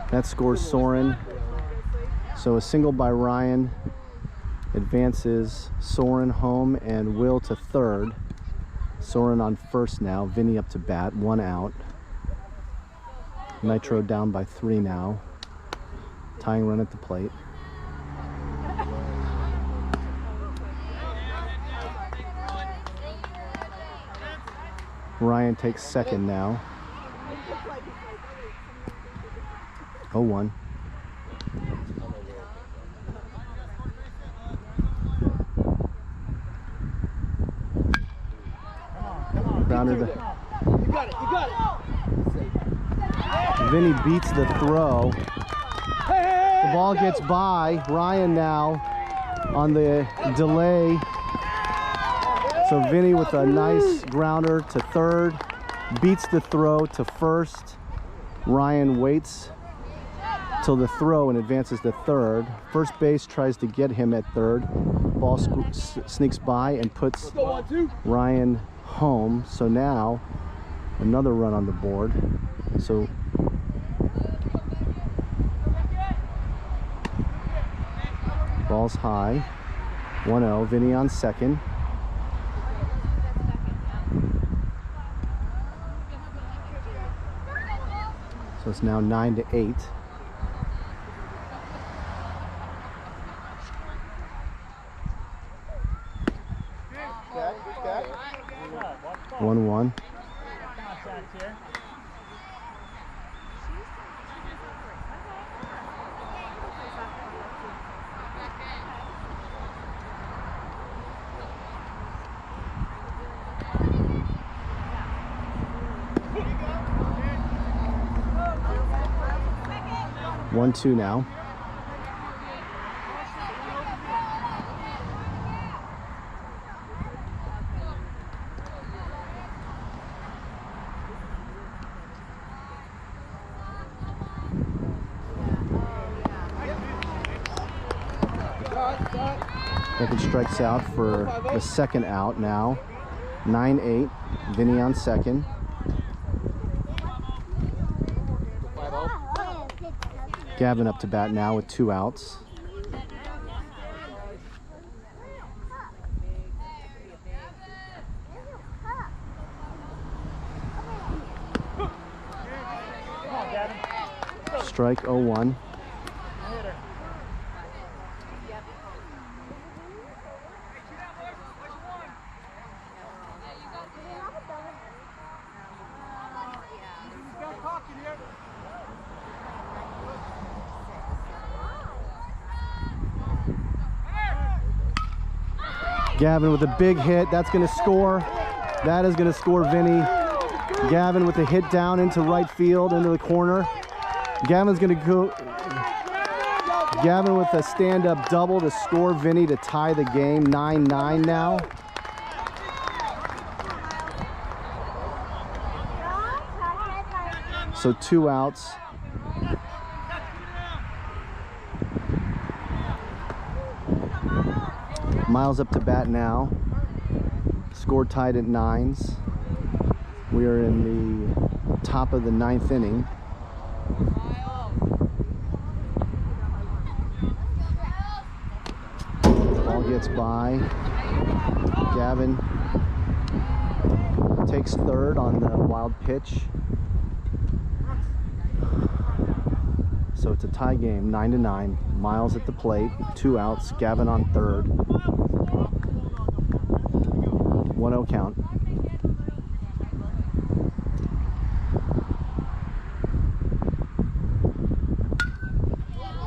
That scores Soren. So a single by Ryan advances Soren home and Will to third. Soren on first now. Vinny up to bat. 1 out. Nitro down by 3 now. Tying run at the plate. Ryan takes second now. 0-1. Grounder to... You got it. You got it. Vinny beats the throw. The ball gets by. Ryan now on the delay. So Vinny with a nice grounder to third. Beats the throw to first. Ryan waits till the throw and advances to third. First base tries to get him at third. Ball sneaks by and puts Ryan home. So now another run on the board. So ball's high. 1-0. Vinny on second. So it's now 9-8. Okay. 1-1. One, 2 now. Second strikes out for the second out now. 9-8. Vinny on second. Gavin up to bat now with 2 outs. Strike 0-1. Gavin with a big hit. That's going to score. That is going to score Vinny. Gavin with a hit down into right field, into the corner. Gavin's going to go. Gavin with a stand-up double to score Vinny to tie the game. 9-9 now. So 2 outs. Miles up to bat now. Score tied at 9s. We are in the top of the 9th inning. Ball gets by. Gavin takes third on the wild pitch. So it's a tie game, 9-9. Miles at the plate, 2 outs. Gavin on third. 1-0 count.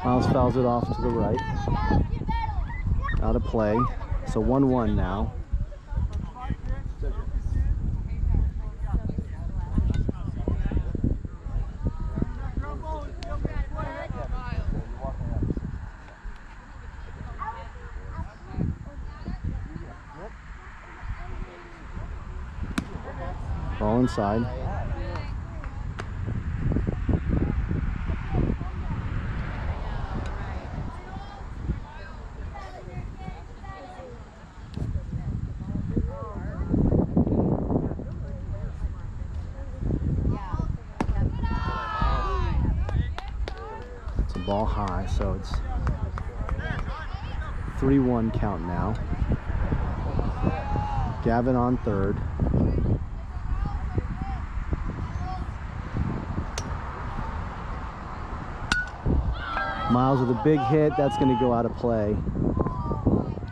Miles fouls it off to the right. Out of play. So 1-1 now. Ball inside. It's a ball high, so it's 3-1 count now. Gavin on third. Miles with a big hit. That's going to go out of play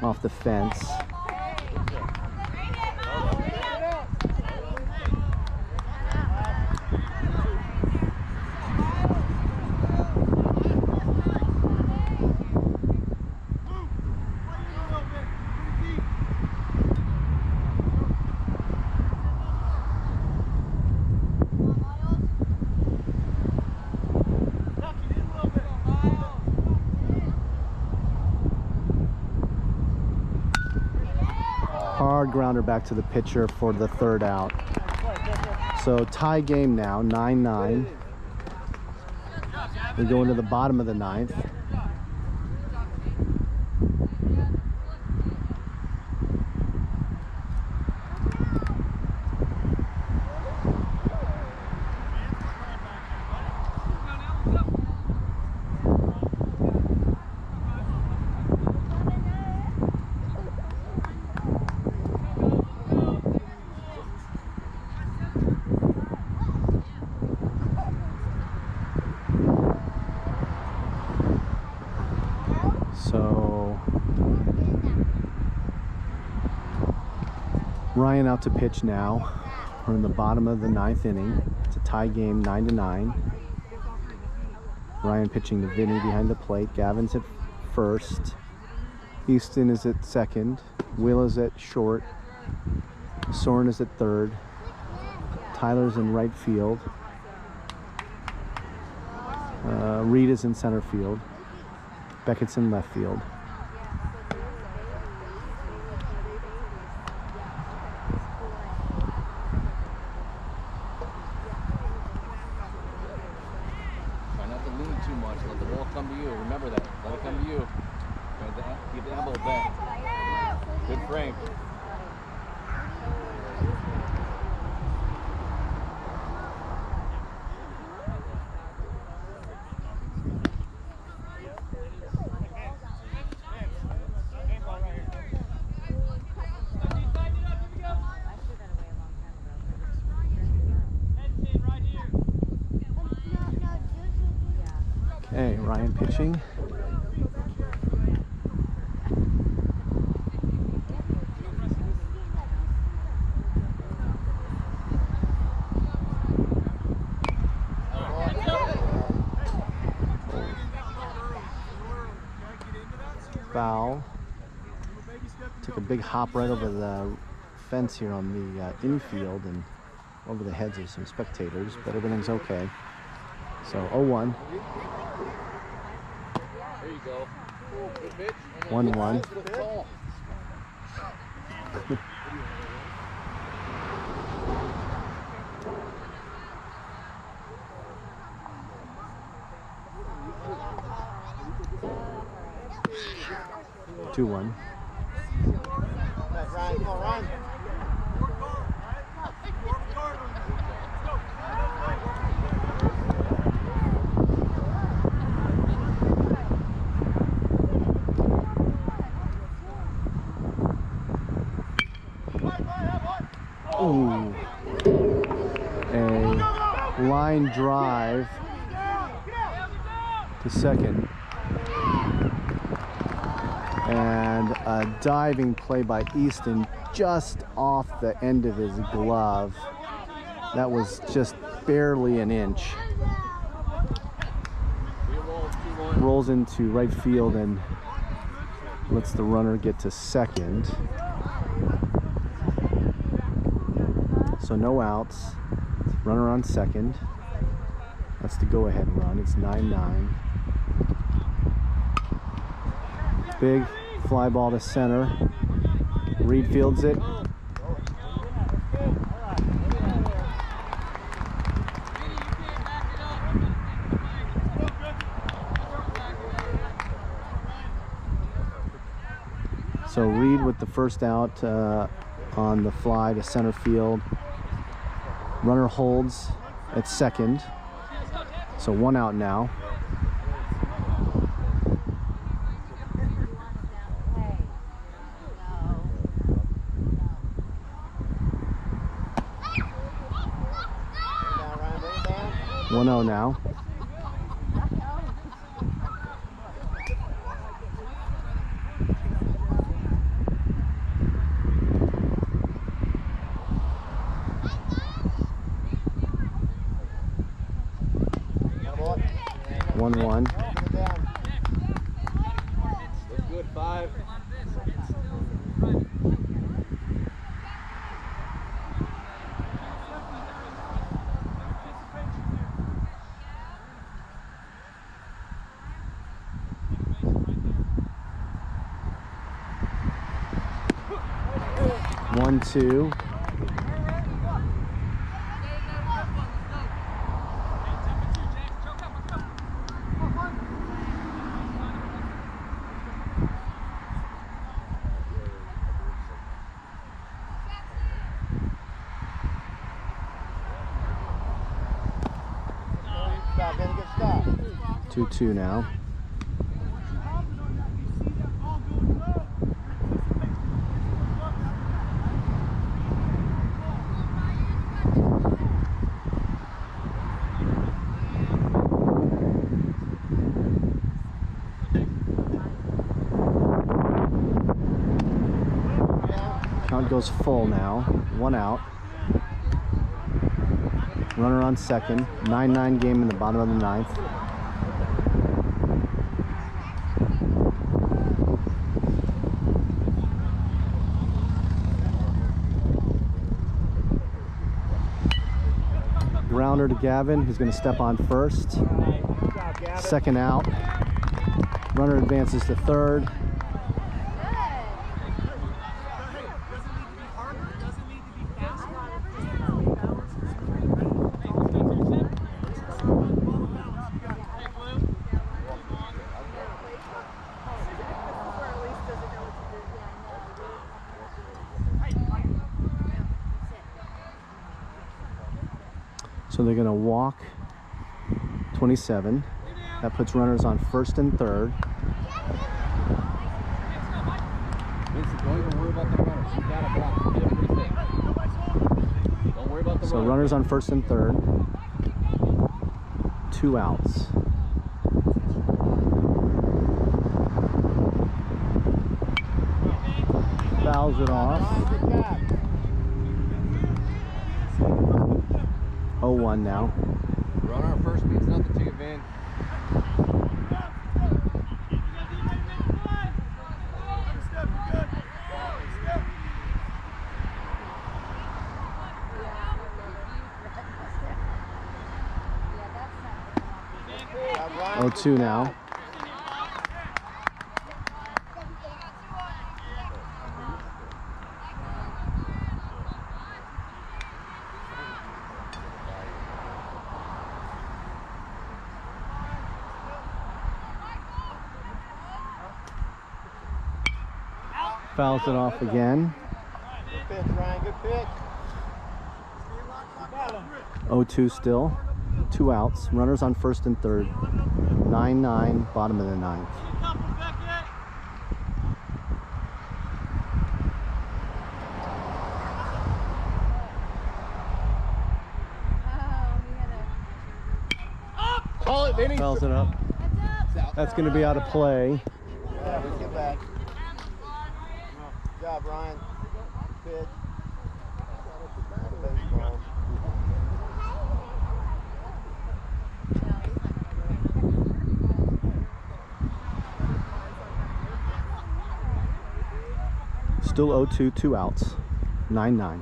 off the fence. Hard grounder back to the pitcher for the 3rd out. So tie game now, 9-9. We go into the bottom of the 9th. So Ryan out to pitch now. We're in the bottom of the 9th inning. It's a tie game, 9-9. Ryan pitching to Vinny behind the plate. Gavin's at first. Easton is at second. Will is at short. Soren is at third. Tyler's in right field. Reed is in center field. Beckett's in left field. Try not to lean too much. Let the ball come to you. Remember that. Let it come to you. Give the elbow back. Good frame. Okay, Ryan pitching. Foul. Took a big hop right over the fence here on the infield and over the heads of some spectators, but everything's okay. So 0-1. There you go. Good pitch. 1-1. 2-1. Ryan, come on, Ryan. Ooh. A line drive to second. And a diving play by Easton just off the end of his glove. That was just barely an inch. Rolls into right field and lets the runner get to second. So no outs. Runner on second. That's the go-ahead run. It's 9-9. Big fly ball to center. Reed fields it. So Reed with the first out on the fly to center field. Runner holds at second. So 1 out now. One 0 now. Good, 5. One, 2. Stop, get a good stop. 2-2 now. Count goes full now. 1 out. Runner on second. 9-9 game in the bottom of the 9th. Grounder to Gavin, who's going to step on first. Second out. Runner advances to third. So they're going to walk 27. That puts runners on first and third. Vincent, don't even worry about the runner. You got a block. Get it pretty thick. Don't worry about the So runner. runners on first and third. 2 outs. Fouls it off. 0-1 now. Runner on first means nothing to you, Vin. Oh, 2 now. Fouls it off again. Good pitch, Ryan. Good pitch. 0-2 still. 2 outs. Runners on first and third. 9-9, bottom of the ninth. Call it, Vinny. Fouls it up. That's going to be out of play. Yeah, let's get back. Good job, Ryan. Pitch. Baseball. Still 0-2, 2 outs. 9-9.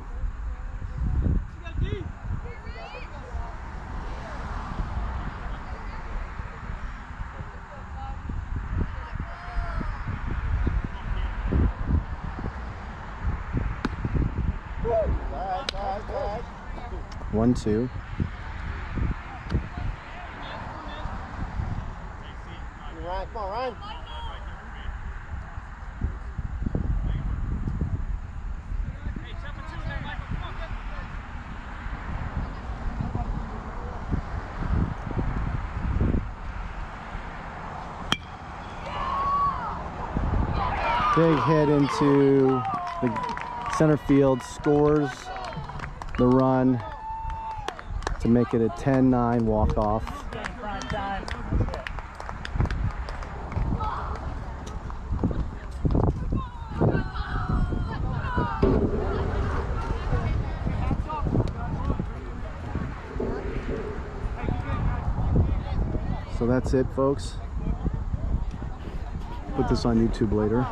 Back. 1-2. Ryan, come on, Ryan. Big hit into the center field, scores the run to make it a 10-9 walk-off. So that's it, folks. Put this on YouTube later.